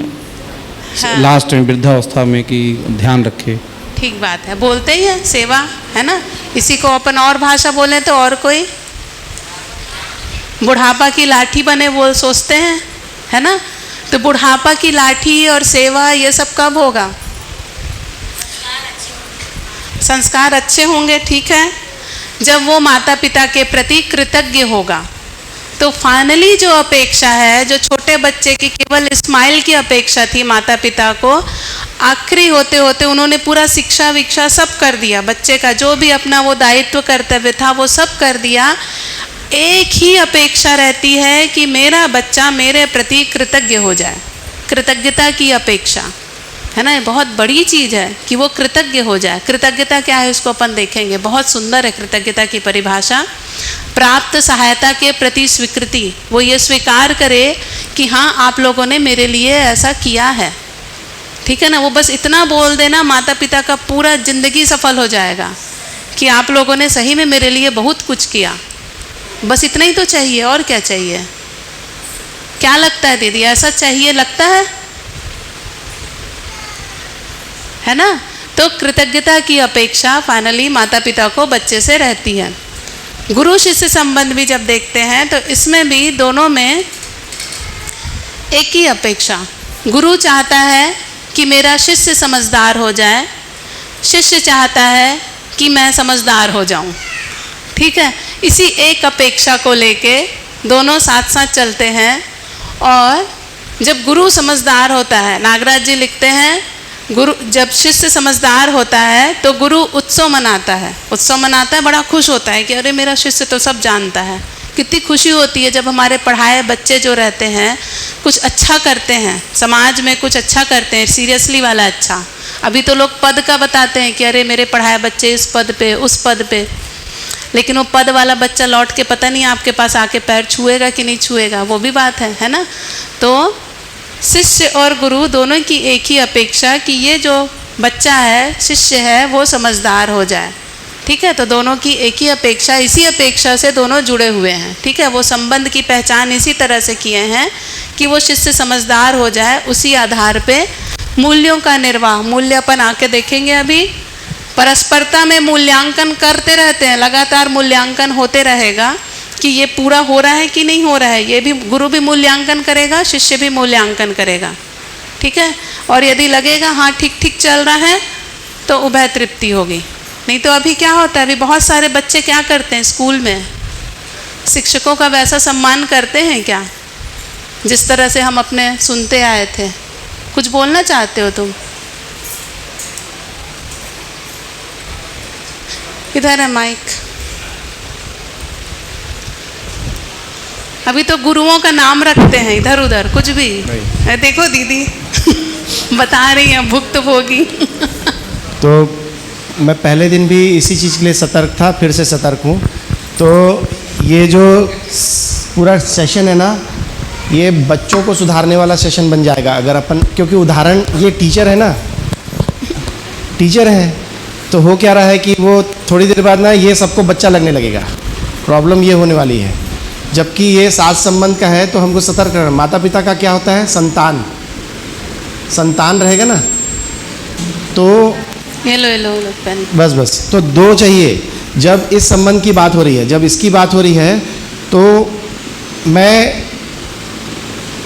हाँ। लास्ट में वृद्धावस्था में कि ध्यान रखे, ठीक बात है, बोलते ही है सेवा, है ना। इसी को अपन और भाषा बोले तो और कोई बुढ़ापा की लाठी बने बोल सोचते हैं, है ना। तो बुढ़ापा की लाठी और सेवा ये सब कब होगा, संस्कार अच्छे होंगे, ठीक है, जब वो माता पिता के प्रति कृतज्ञ होगा। तो फाइनली जो अपेक्षा है, जो छोटे बच्चे की केवल स्माइल की अपेक्षा थी माता पिता को, आखिरी होते होते उन्होंने पूरा शिक्षा विक्षा सब कर दिया, बच्चे का जो भी अपना वो दायित्व कर्तव्य था वो सब कर दिया। एक ही अपेक्षा रहती है कि मेरा बच्चा मेरे प्रति कृतज्ञ हो जाए, कृतज्ञता की अपेक्षा, है ना। ये बहुत बड़ी चीज़ है कि वो कृतज्ञ हो जाए। कृतज्ञता क्या है इसको अपन देखेंगे, बहुत सुंदर है कृतज्ञता की परिभाषा। प्राप्त सहायता के प्रति स्वीकृति, वो ये स्वीकार करे कि हाँ आप लोगों ने मेरे लिए ऐसा किया है, ठीक है ना। वो बस इतना बोल देना, माता पिता का पूरा जिंदगी सफल हो जाएगा कि आप लोगों ने सही में मेरे लिए बहुत कुछ किया। बस इतना ही तो चाहिए, और क्या चाहिए। क्या लगता है दीदी, ऐसा चाहिए लगता है, है ना। तो कृतज्ञता की अपेक्षा फाइनली माता पिता को बच्चे से रहती है। गुरु शिष्य संबंध भी जब देखते हैं तो इसमें भी दोनों में एक ही अपेक्षा। गुरु चाहता है कि मेरा शिष्य समझदार हो जाए, शिष्य चाहता है कि मैं समझदार हो जाऊं। ठीक है, इसी एक अपेक्षा को लेके दोनों साथ साथ चलते हैं। और जब गुरु समझदार होता है, नागराज जी लिखते हैं, गुरु जब शिष्य समझदार होता है तो गुरु उत्सव मनाता है। उत्सव मनाता है, बड़ा खुश होता है कि अरे मेरा शिष्य तो सब जानता है। कितनी खुशी होती है जब हमारे पढ़ाए बच्चे जो रहते हैं कुछ अच्छा करते हैं, समाज में कुछ अच्छा करते हैं, सीरियसली वाला अच्छा। अभी तो लोग पद का बताते हैं कि अरे मेरे पढ़ाए बच्चे इस पद पे उस पद पे, लेकिन वो पद वाला बच्चा लौट के पता नहीं आपके पास आके पैर छुएगा कि नहीं छुएगा, वो भी बात है ना। तो शिष्य और गुरु दोनों की एक ही अपेक्षा कि ये जो बच्चा है, शिष्य है, वो समझदार हो जाए। ठीक है, तो दोनों की एक ही अपेक्षा, इसी अपेक्षा से दोनों जुड़े हुए हैं। ठीक है, वो संबंध की पहचान इसी तरह से किए हैं कि वो शिष्य समझदार हो जाए। उसी आधार पे मूल्यों का निर्वाह, मूल्य अपन आके देखेंगे अभी, परस्परता में मूल्यांकन करते रहते हैं, लगातार मूल्यांकन होते रहेगा कि ये पूरा हो रहा है कि नहीं हो रहा है। ये भी गुरु भी मूल्यांकन करेगा, शिष्य भी मूल्यांकन करेगा। ठीक है, और यदि लगेगा हाँ ठीक ठीक चल रहा है तो उभय तृप्ति होगी। नहीं तो अभी क्या होता है, अभी बहुत सारे बच्चे क्या करते हैं, स्कूल में शिक्षकों का वैसा सम्मान करते हैं क्या जिस तरह से हम अपने सुनते आए थे। कुछ बोलना चाहते हो तुम? इधर है माइक। अभी तो गुरुओं का नाम रखते हैं इधर उधर कुछ भी। देखो दीदी बता रही हैं भुक्तभोगी। तो मैं पहले दिन भी इसी चीज़ के लिए सतर्क था, फिर से सतर्क हूँ। तो ये जो पूरा सेशन है ना, ये बच्चों को सुधारने वाला सेशन बन जाएगा अगर अपन, क्योंकि उदाहरण ये टीचर है ना, टीचर है तो हो क्या रहा है कि वो थोड़ी देर बाद ना ये सबको बच्चा लगने लगेगा। प्रॉब्लम ये होने वाली है। जबकि ये साथ संबंध का है तो हमको सतर्क रहना। माता पिता का क्या होता है, संतान, संतान रहेगा ना, तो ये लो पेन। बस तो दो चाहिए। जब इस संबंध की बात हो रही है, जब इसकी बात हो रही है, तो मैं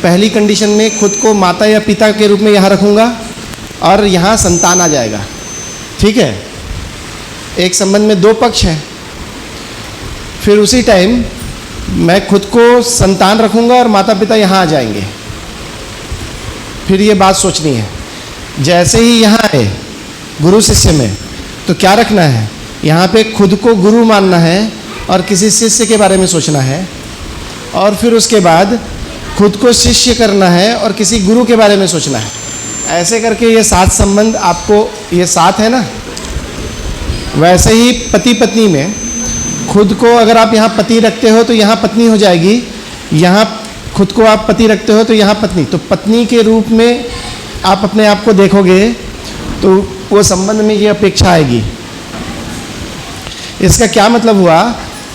पहली कंडीशन में खुद को माता या पिता के रूप में यहाँ रखूँगा और यहाँ संतान आ जाएगा। ठीक है, एक संबंध में दो पक्ष हैं। फिर उसी टाइम मैं खुद को संतान रखूँगा और माता पिता यहाँ आ जाएंगे। फिर ये बात सोचनी है, जैसे ही यहाँ आए गुरु शिष्य में, तो क्या रखना है, यहाँ पे खुद को गुरु मानना है और किसी शिष्य के बारे में सोचना है। और फिर उसके बाद खुद को शिष्य करना है और किसी गुरु के बारे में सोचना है। ऐसे करके ये साथ संबंध आपको, ये साथ है ना। वैसे ही पति पत्नी में खुद को अगर आप यहाँ पति रखते हो तो यहाँ पत्नी हो जाएगी, यहाँ खुद को आप पति रखते हो तो यहाँ पत्नी। तो पत्नी के रूप में आप अपने आप को देखोगे तो वो संबंध में ये अपेक्षा आएगी। इसका क्या मतलब हुआ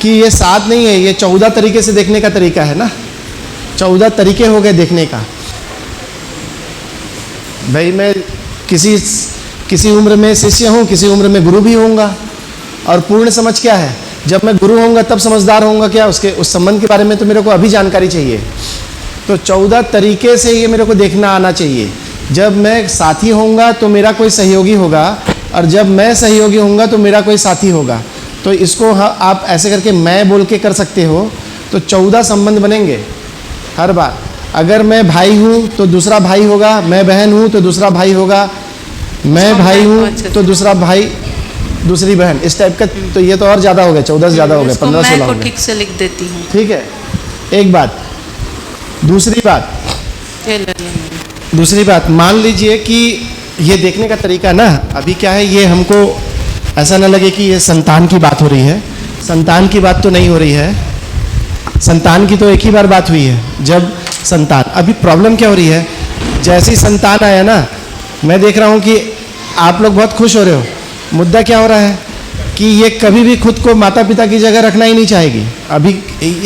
कि ये साथ नहीं है, ये 14 तरीके से देखने का तरीका है ना। 14 तरीके हो गए देखने का। भाई मैं किसी उम्र में शिष्य हूँ, किसी उम्र में गुरु भी होऊंगा। और पूर्ण समझ क्या है, जब मैं गुरु होऊंगा तब समझदार होऊंगा क्या, उसके उस संबंध के बारे में तो मेरे को अभी जानकारी चाहिए। तो 14 तरीके से ये मेरे को देखना आना चाहिए। जब मैं साथी होऊंगा तो मेरा कोई सहयोगी होगा, और जब मैं सहयोगी होऊंगा तो मेरा कोई साथी होगा। तो इसको आप ऐसे करके मैं बोल के कर सकते हो। तो 14 संबंध बनेंगे हर बार। अगर मैं भाई हूँ तो दूसरा भाई होगा, मैं बहन हूँ तो दूसरा भाई होगा, मैं भाई हूँ तो दूसरा भाई, दूसरी बहन, इस टाइप का। तो ये तो और ज़्यादा हो गया, 14 से ज़्यादा हो गया, 15-16 हो गए। ठीक से लिख देती हूँ। ठीक है, एक बात। दूसरी बात मान लीजिए कि ये देखने का तरीका ना, अभी क्या है, ये हमको ऐसा ना लगे कि ये संतान की बात हो रही है। संतान की बात तो नहीं हो रही है। संतान की तो एक ही बार बात हुई है, जब संतान। अभी प्रॉब्लम क्या हो रही है, जैसे ही संतान आया ना, मैं देख रहा हूँ कि आप लोग बहुत खुश हो रहे हो। मुद्दा क्या हो रहा है कि ये कभी भी खुद को माता पिता की जगह रखना ही नहीं चाहेगी। अभी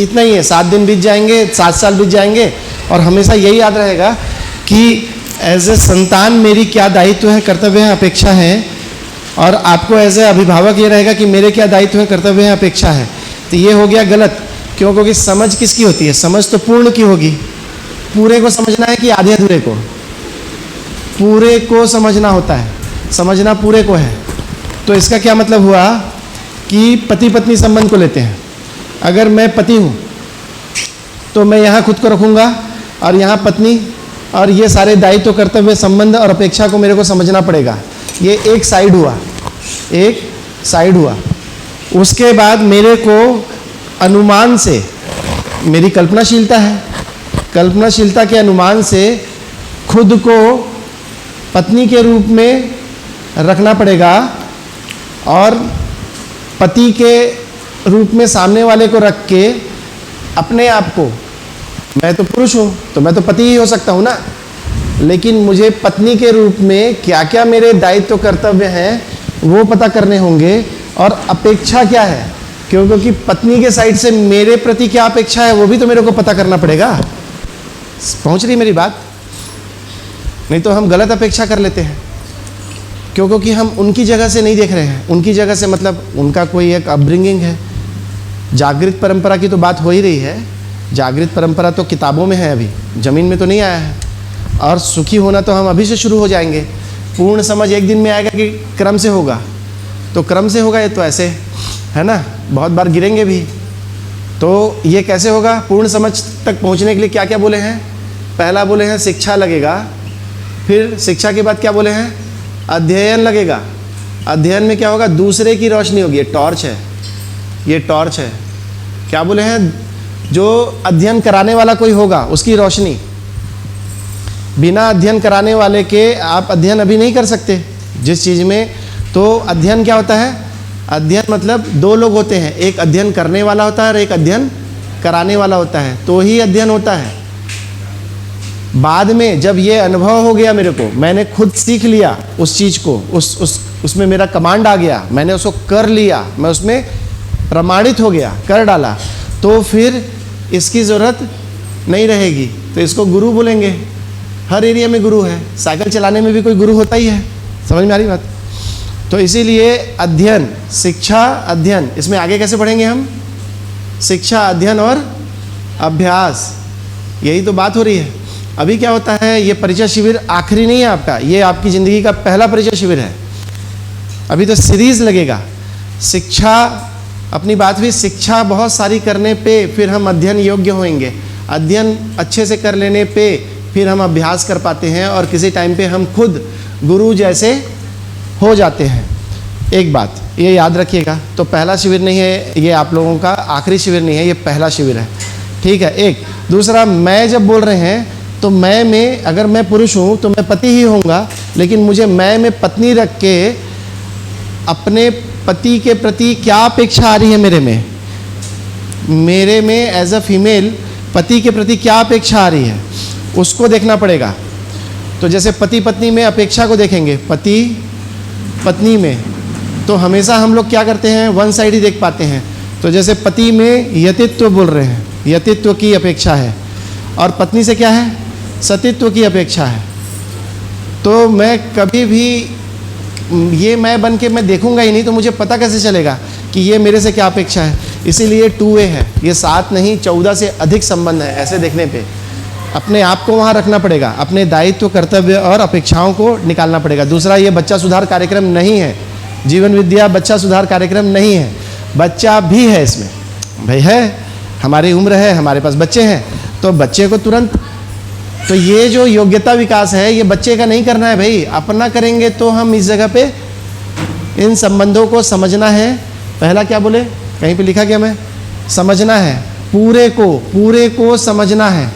इतना ही है, 7 दिन बीत जाएंगे, 7 साल बीत जाएंगे, और हमेशा यही याद रहेगा कि एज ए संतान मेरी क्या दायित्व है, कर्तव्य है, अपेक्षा है, और आपको एज ए अभिभावक ये रहेगा कि मेरे क्या दायित्व है, कर्तव्य है, अपेक्षा है। तो ये हो गया गलत। क्यों? क्योंकि समझ किसकी होती है? समझ तो पूर्ण की होगी। पूरे को समझना है कि आधे अधूरे को? पूरे को समझना होता है, समझना पूरे को है। तो इसका क्या मतलब हुआ कि पति पत्नी संबंध को लेते हैं। अगर मैं पति हूँ तो मैं यहाँ खुद को रखूँगा और यहाँ पत्नी, और ये सारे दायित्व, कर्तव्य, संबंध और अपेक्षा को मेरे को समझना पड़ेगा। ये एक साइड हुआ, एक साइड हुआ। उसके बाद मेरे को अनुमान से, मेरी कल्पनाशीलता है, कल्पनाशीलता के अनुमान से खुद को पत्नी के रूप में रखना पड़ेगा और पति के रूप में सामने वाले को रख के अपने आप को, मैं तो पुरुष हूँ तो मैं तो पति ही हो सकता हूँ ना, लेकिन मुझे पत्नी के रूप में क्या क्या मेरे दायित्व कर्तव्य हैं वो पता करने होंगे, और अपेक्षा क्या है, क्योंकि पत्नी के साइड से मेरे प्रति क्या अपेक्षा है वो भी तो मेरे को पता करना पड़ेगा। पहुँच रही मेरी बात? नहीं तो हम गलत अपेक्षा कर लेते हैं, क्योंकि हम उनकी जगह से नहीं देख रहे हैं। उनकी जगह से मतलब उनका कोई एक अपब्रिंगिंग है। जागृत परंपरा की तो बात हो ही रही है। जागृत परंपरा तो किताबों में है, अभी ज़मीन में तो नहीं आया है। और सुखी होना तो हम अभी से शुरू हो जाएंगे। पूर्ण समझ एक दिन में आएगा कि क्रम से होगा? तो क्रम से होगा, ये तो ऐसे है ना, बहुत बार गिरेंगे भी। तो ये कैसे होगा? पूर्ण समझ तक पहुंचने के लिए क्या क्या बोले हैं? पहला बोले हैं शिक्षा लगेगा, फिर शिक्षा के बाद क्या बोले हैं? अध्ययन लगेगा। अध्ययन में क्या होगा? दूसरे की रोशनी होगी। ये टॉर्च है, ये टॉर्च है। क्या बोले हैं? जो अध्ययन कराने वाला कोई होगा उसकी रोशनी। बिना अध्ययन कराने वाले के आप अध्ययन अभी नहीं कर सकते जिस चीज़ में। तो अध्ययन क्या होता है? अध्ययन मतलब दो लोग होते हैं, एक अध्ययन करने वाला होता है और एक अध्ययन कराने वाला होता है, तो ही अध्ययन होता है। बाद में जब ये अनुभव हो गया मेरे को, मैंने खुद सीख लिया उस चीज़ को, उसमें मेरा कमांड आ गया, मैंने उसको कर लिया, मैं उसमें प्रमाणित हो गया, कर डाला, तो फिर इसकी ज़रूरत नहीं रहेगी। तो इसको गुरु बोलेंगे। हर एरिया में गुरु है। साइकिल चलाने में भी कोई गुरु होता ही है। समझ में आ रही बात? तो इसीलिए अध्ययन, शिक्षा, अध्ययन, इसमें आगे कैसे पढ़ेंगे हम? शिक्षा, अध्ययन और अभ्यास, यही तो बात हो रही है। अभी क्या होता है, ये परिचय शिविर आखिरी नहीं है आपका, ये आपकी ज़िंदगी का पहला परिचय शिविर है। अभी तो सीरीज़ लगेगा। शिक्षा, अपनी बात हुई, शिक्षा बहुत सारी करने पे फिर हम अध्ययन योग्य होंगे। अध्ययन अच्छे से कर लेने पे फिर हम अभ्यास कर पाते हैं और किसी टाइम पे हम खुद गुरु जैसे हो जाते हैं। एक बात ये याद रखिएगा। तो पहला शिविर नहीं है ये आप लोगों का, आखिरी शिविर नहीं है, ये पहला शिविर है। ठीक है। एक दूसरा, मैं जब बोल रहे हैं तो मैं में, अगर मैं पुरुष हूँ तो मैं पति ही होऊंगा, लेकिन मुझे मैं में पत्नी रख के अपने पति के प्रति क्या अपेक्षा आ रही है मेरे में एज अ फीमेल पति के प्रति क्या अपेक्षा आ रही है उसको देखना पड़ेगा। तो जैसे पति पत्नी में अपेक्षा को देखेंगे, पति पत्नी में, तो हमेशा हम लोग क्या करते हैं, वन साइड ही देख पाते हैं। तो जैसे पति में यतित्व बोल रहे हैं, यतित्व की अपेक्षा है, और पत्नी से क्या है, सतित्व की अपेक्षा है। तो मैं कभी भी ये मैं बन के मैं देखूंगा ही नहीं, तो मुझे पता कैसे चलेगा कि ये मेरे से क्या अपेक्षा है। इसीलिए 2 वे है, ये 7 नहीं 14 से अधिक संबंध है। ऐसे देखने पे अपने आप को वहाँ रखना पड़ेगा, अपने दायित्व, कर्तव्य और अपेक्षाओं को निकालना पड़ेगा। दूसरा, ये बच्चा सुधार कार्यक्रम नहीं है, जीवन विद्या बच्चा सुधार कार्यक्रम नहीं है। बच्चा भी है इसमें, भाई है, हमारी उम्र है, हमारे पास बच्चे हैं, तो बच्चे को तुरंत, तो ये जो योग्यता विकास है ये बच्चे का नहीं करना है भाई, अपना करेंगे। तो हम इस जगह पे इन संबंधों को समझना है। पहला क्या बोले, कहीं पे लिखा क्या, मैं समझना है, पूरे को समझना है।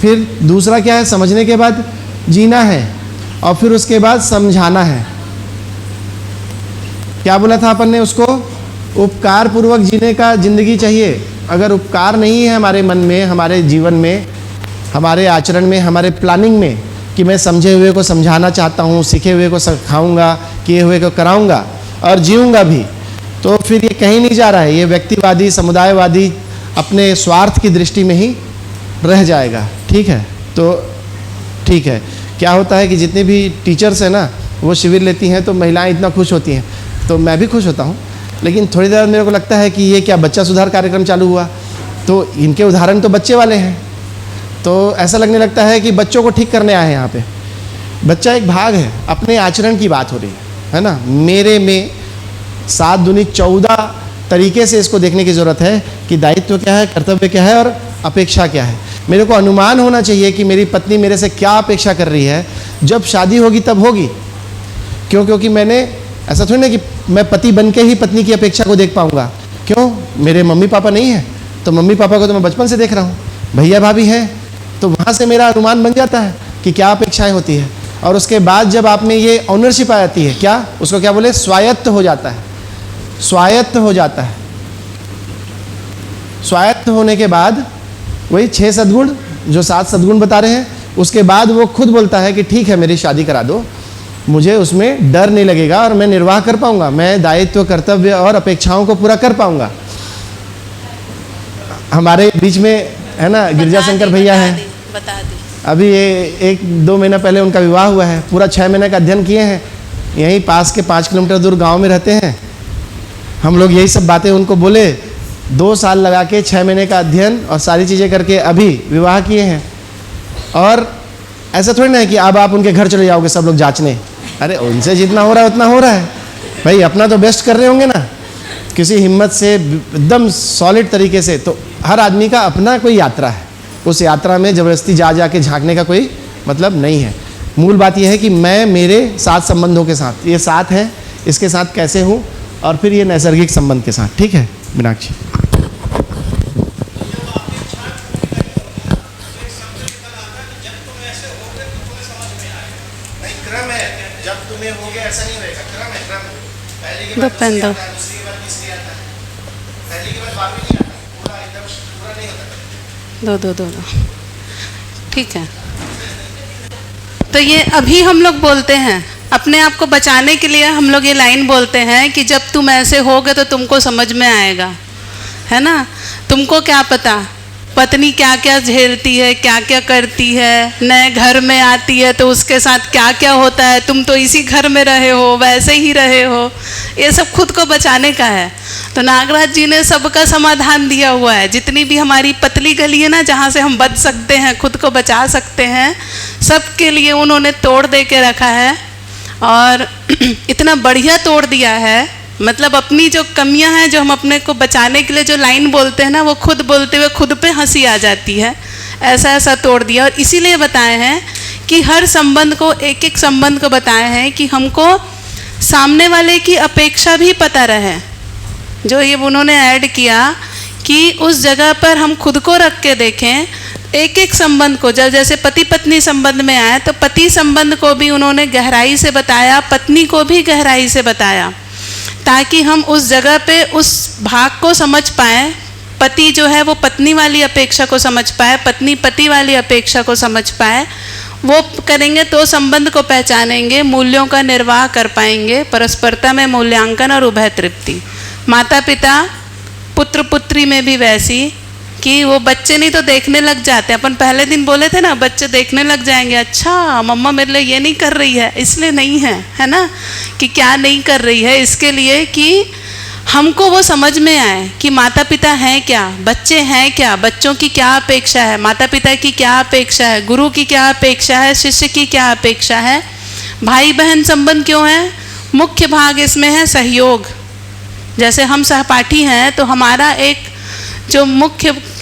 फिर दूसरा क्या है, समझने के बाद जीना है, और फिर उसके बाद समझाना है। क्या बोला था अपन ने उसको, उपकार पूर्वक जीने का जिंदगी चाहिए। अगर उपकार नहीं है हमारे मन में, हमारे जीवन में, हमारे आचरण में, हमारे प्लानिंग में, कि मैं समझे हुए को समझाना चाहता हूँ, सीखे हुए को सिखाऊंगा, किए हुए को कराऊंगा और जीऊंगा भी, तो फिर ये कहीं नहीं जा रहा है। ये व्यक्तिवादी, समुदायवादी, अपने स्वार्थ की दृष्टि में ही रह जाएगा। ठीक है। तो ठीक है। क्या होता है कि जितने भी टीचर्स हैं ना, वो शिविर लेती हैं तो महिलाएं इतना खुश होती हैं, तो मैं भी खुश होता हूँ। लेकिन थोड़ी देर मेरे को लगता है कि ये क्या बच्चा सुधार कार्यक्रम चालू हुआ, तो इनके उदाहरण तो बच्चे वाले हैं, तो ऐसा लगने लगता है कि बच्चों को ठीक करने आए हैं यहाँ पे। बच्चा एक भाग है, अपने आचरण की बात हो रही है ना। मेरे में 7 दूनी 14 तरीके से इसको देखने की ज़रूरत है कि दायित्व क्या है, कर्तव्य क्या है और अपेक्षा क्या है। मेरे को अनुमान होना चाहिए कि मेरी पत्नी मेरे से क्या अपेक्षा कर रही है। जब शादी होगी तब होगी, क्यों? क्योंकि मैंने ऐसा थोड़ी ना कि मैं पति बन के ही पत्नी की अपेक्षा को देख पाऊंगा। क्यों? मेरे मम्मी पापा नहीं है, तो मम्मी पापा को तो मैं बचपन से देख रहा हूँ, भैया भाभी हैं, तो वहाँ से मेरा अनुमान बन जाता है कि क्या अपेक्षाएं होती है। और उसके बाद जब आप में ये ऑनरशिप आ जाती है, क्या उसको क्या बोले, स्वायत्त हो जाता है। स्वायत्त हो जाता है। स्वायत्त होने के बाद वही 6 सद्गुण जो 7 सद्गुण बता रहे हैं, उसके बाद वो खुद बोलता है कि ठीक है मेरी शादी करा दो, मुझे उसमें डर नहीं लगेगा और मैं निर्वाह कर पाऊंगा, मैं दायित्व कर्तव्य और अपेक्षाओं को पूरा कर पाऊंगा। हमारे बीच में है ना गिरजा शंकर भैया हैं, बता दी। अभी ये 1-2 महीना पहले उनका विवाह हुआ है, पूरा 6 महीने का अध्ययन किए हैं, यहीं पास के 5 किलोमीटर दूर गांव में रहते हैं। हम लोग यही सब बातें उनको बोले, 2 साल लगा के 6 महीने का अध्ययन और सारी चीज़ें करके अभी विवाह किए हैं। और ऐसा थोड़ी ना है कि अब आप उनके घर चले जाओगे सब लोग जांचने, अरे उनसे जितना हो रहा है उतना हो रहा है भाई, अपना तो बेस्ट कर रहे होंगे ना, किसी हिम्मत से एकदम सॉलिड तरीके से। तो हर आदमी का अपना कोई यात्रा है, उस यात्रा में ज़बरदस्ती जा के झांकने का कोई मतलब नहीं है। मूल बात यह है कि मैं मेरे 7 संबंधों के साथ, ये 7 है, इसके साथ कैसे हूँ, और फिर ये नैसर्गिक संबंध के साथ। ठीक है मीनाक्षी? क्रम है, जब तुम्हें हो गया ऐसा नहीं होगा, क्रम है, क्रम। पहले के बाद दूसरी आता है, दूसरी के बाद तीसरी आता है, पहले के बाद 12वीं नहीं आता, पूरा एकदम पूरा नहीं होता। दो। ठीक है, तो ये अभी हम लोग बोलते हैं अपने आप को बचाने के लिए, हम लोग ये लाइन बोलते हैं कि जब तुम ऐसे होगे तो तुमको समझ में आएगा, है ना। तुमको क्या पता पत्नी क्या क्या झेलती है, क्या क्या करती है, नए घर में आती है तो उसके साथ क्या क्या होता है। तुम तो इसी घर में रहे हो, वैसे ही रहे हो, ये सब खुद को बचाने का है। तो नागराज जी ने सबका समाधान दिया हुआ है। जितनी भी हमारी पतली गली है ना, जहाँ से हम बच सकते हैं, खुद को बचा सकते हैं, सबके लिए उन्होंने तोड़ दे के रखा है। और इतना बढ़िया तोड़ दिया है, मतलब अपनी जो कमियां हैं, जो हम अपने को बचाने के लिए जो लाइन बोलते हैं ना, वो खुद बोलते हुए खुद पे हंसी आ जाती है। ऐसा ऐसा तोड़ दिया। और इसीलिए बताए हैं कि हर संबंध को, एक एक संबंध को बताए हैं कि हमको सामने वाले की अपेक्षा भी पता रहे। जो ये उन्होंने ऐड किया कि उस जगह पर हम खुद को रख के देखें, एक एक संबंध को। जब जैसे पति पत्नी संबंध में आए तो पति संबंध को भी उन्होंने गहराई से बताया, पत्नी को भी गहराई से बताया, ताकि हम उस जगह पे उस भाग को समझ पाएँ। पति जो है वो पत्नी वाली अपेक्षा को समझ पाए, पत्नी पति वाली अपेक्षा को समझ पाए। वो करेंगे तो संबंध को पहचानेंगे, मूल्यों का निर्वाह कर पाएंगे, परस्परता में मूल्यांकन और उभय तृप्ति। माता पिता पुत्र पुत्री में भी वैसी कि वो बच्चे नहीं तो देखने लग जाते। अपन पहले दिन बोले थे ना, बच्चे देखने लग जाएंगे, अच्छा मम्मा मेरे लिए ये नहीं कर रही है, इसलिए नहीं है, है ना, कि क्या नहीं कर रही है, इसके लिए कि हमको वो समझ में आए कि माता पिता हैं क्या, बच्चे हैं क्या, बच्चों की क्या अपेक्षा है, माता पिता की क्या अपेक्षा है, गुरु की क्या अपेक्षा है, शिष्य की क्या अपेक्षा है। भाई बहन संबंध क्यों है? मुख्य भाग इसमें है सहयोग। जैसे हम सहपाठी हैं तो हमारा एक जो मुख्य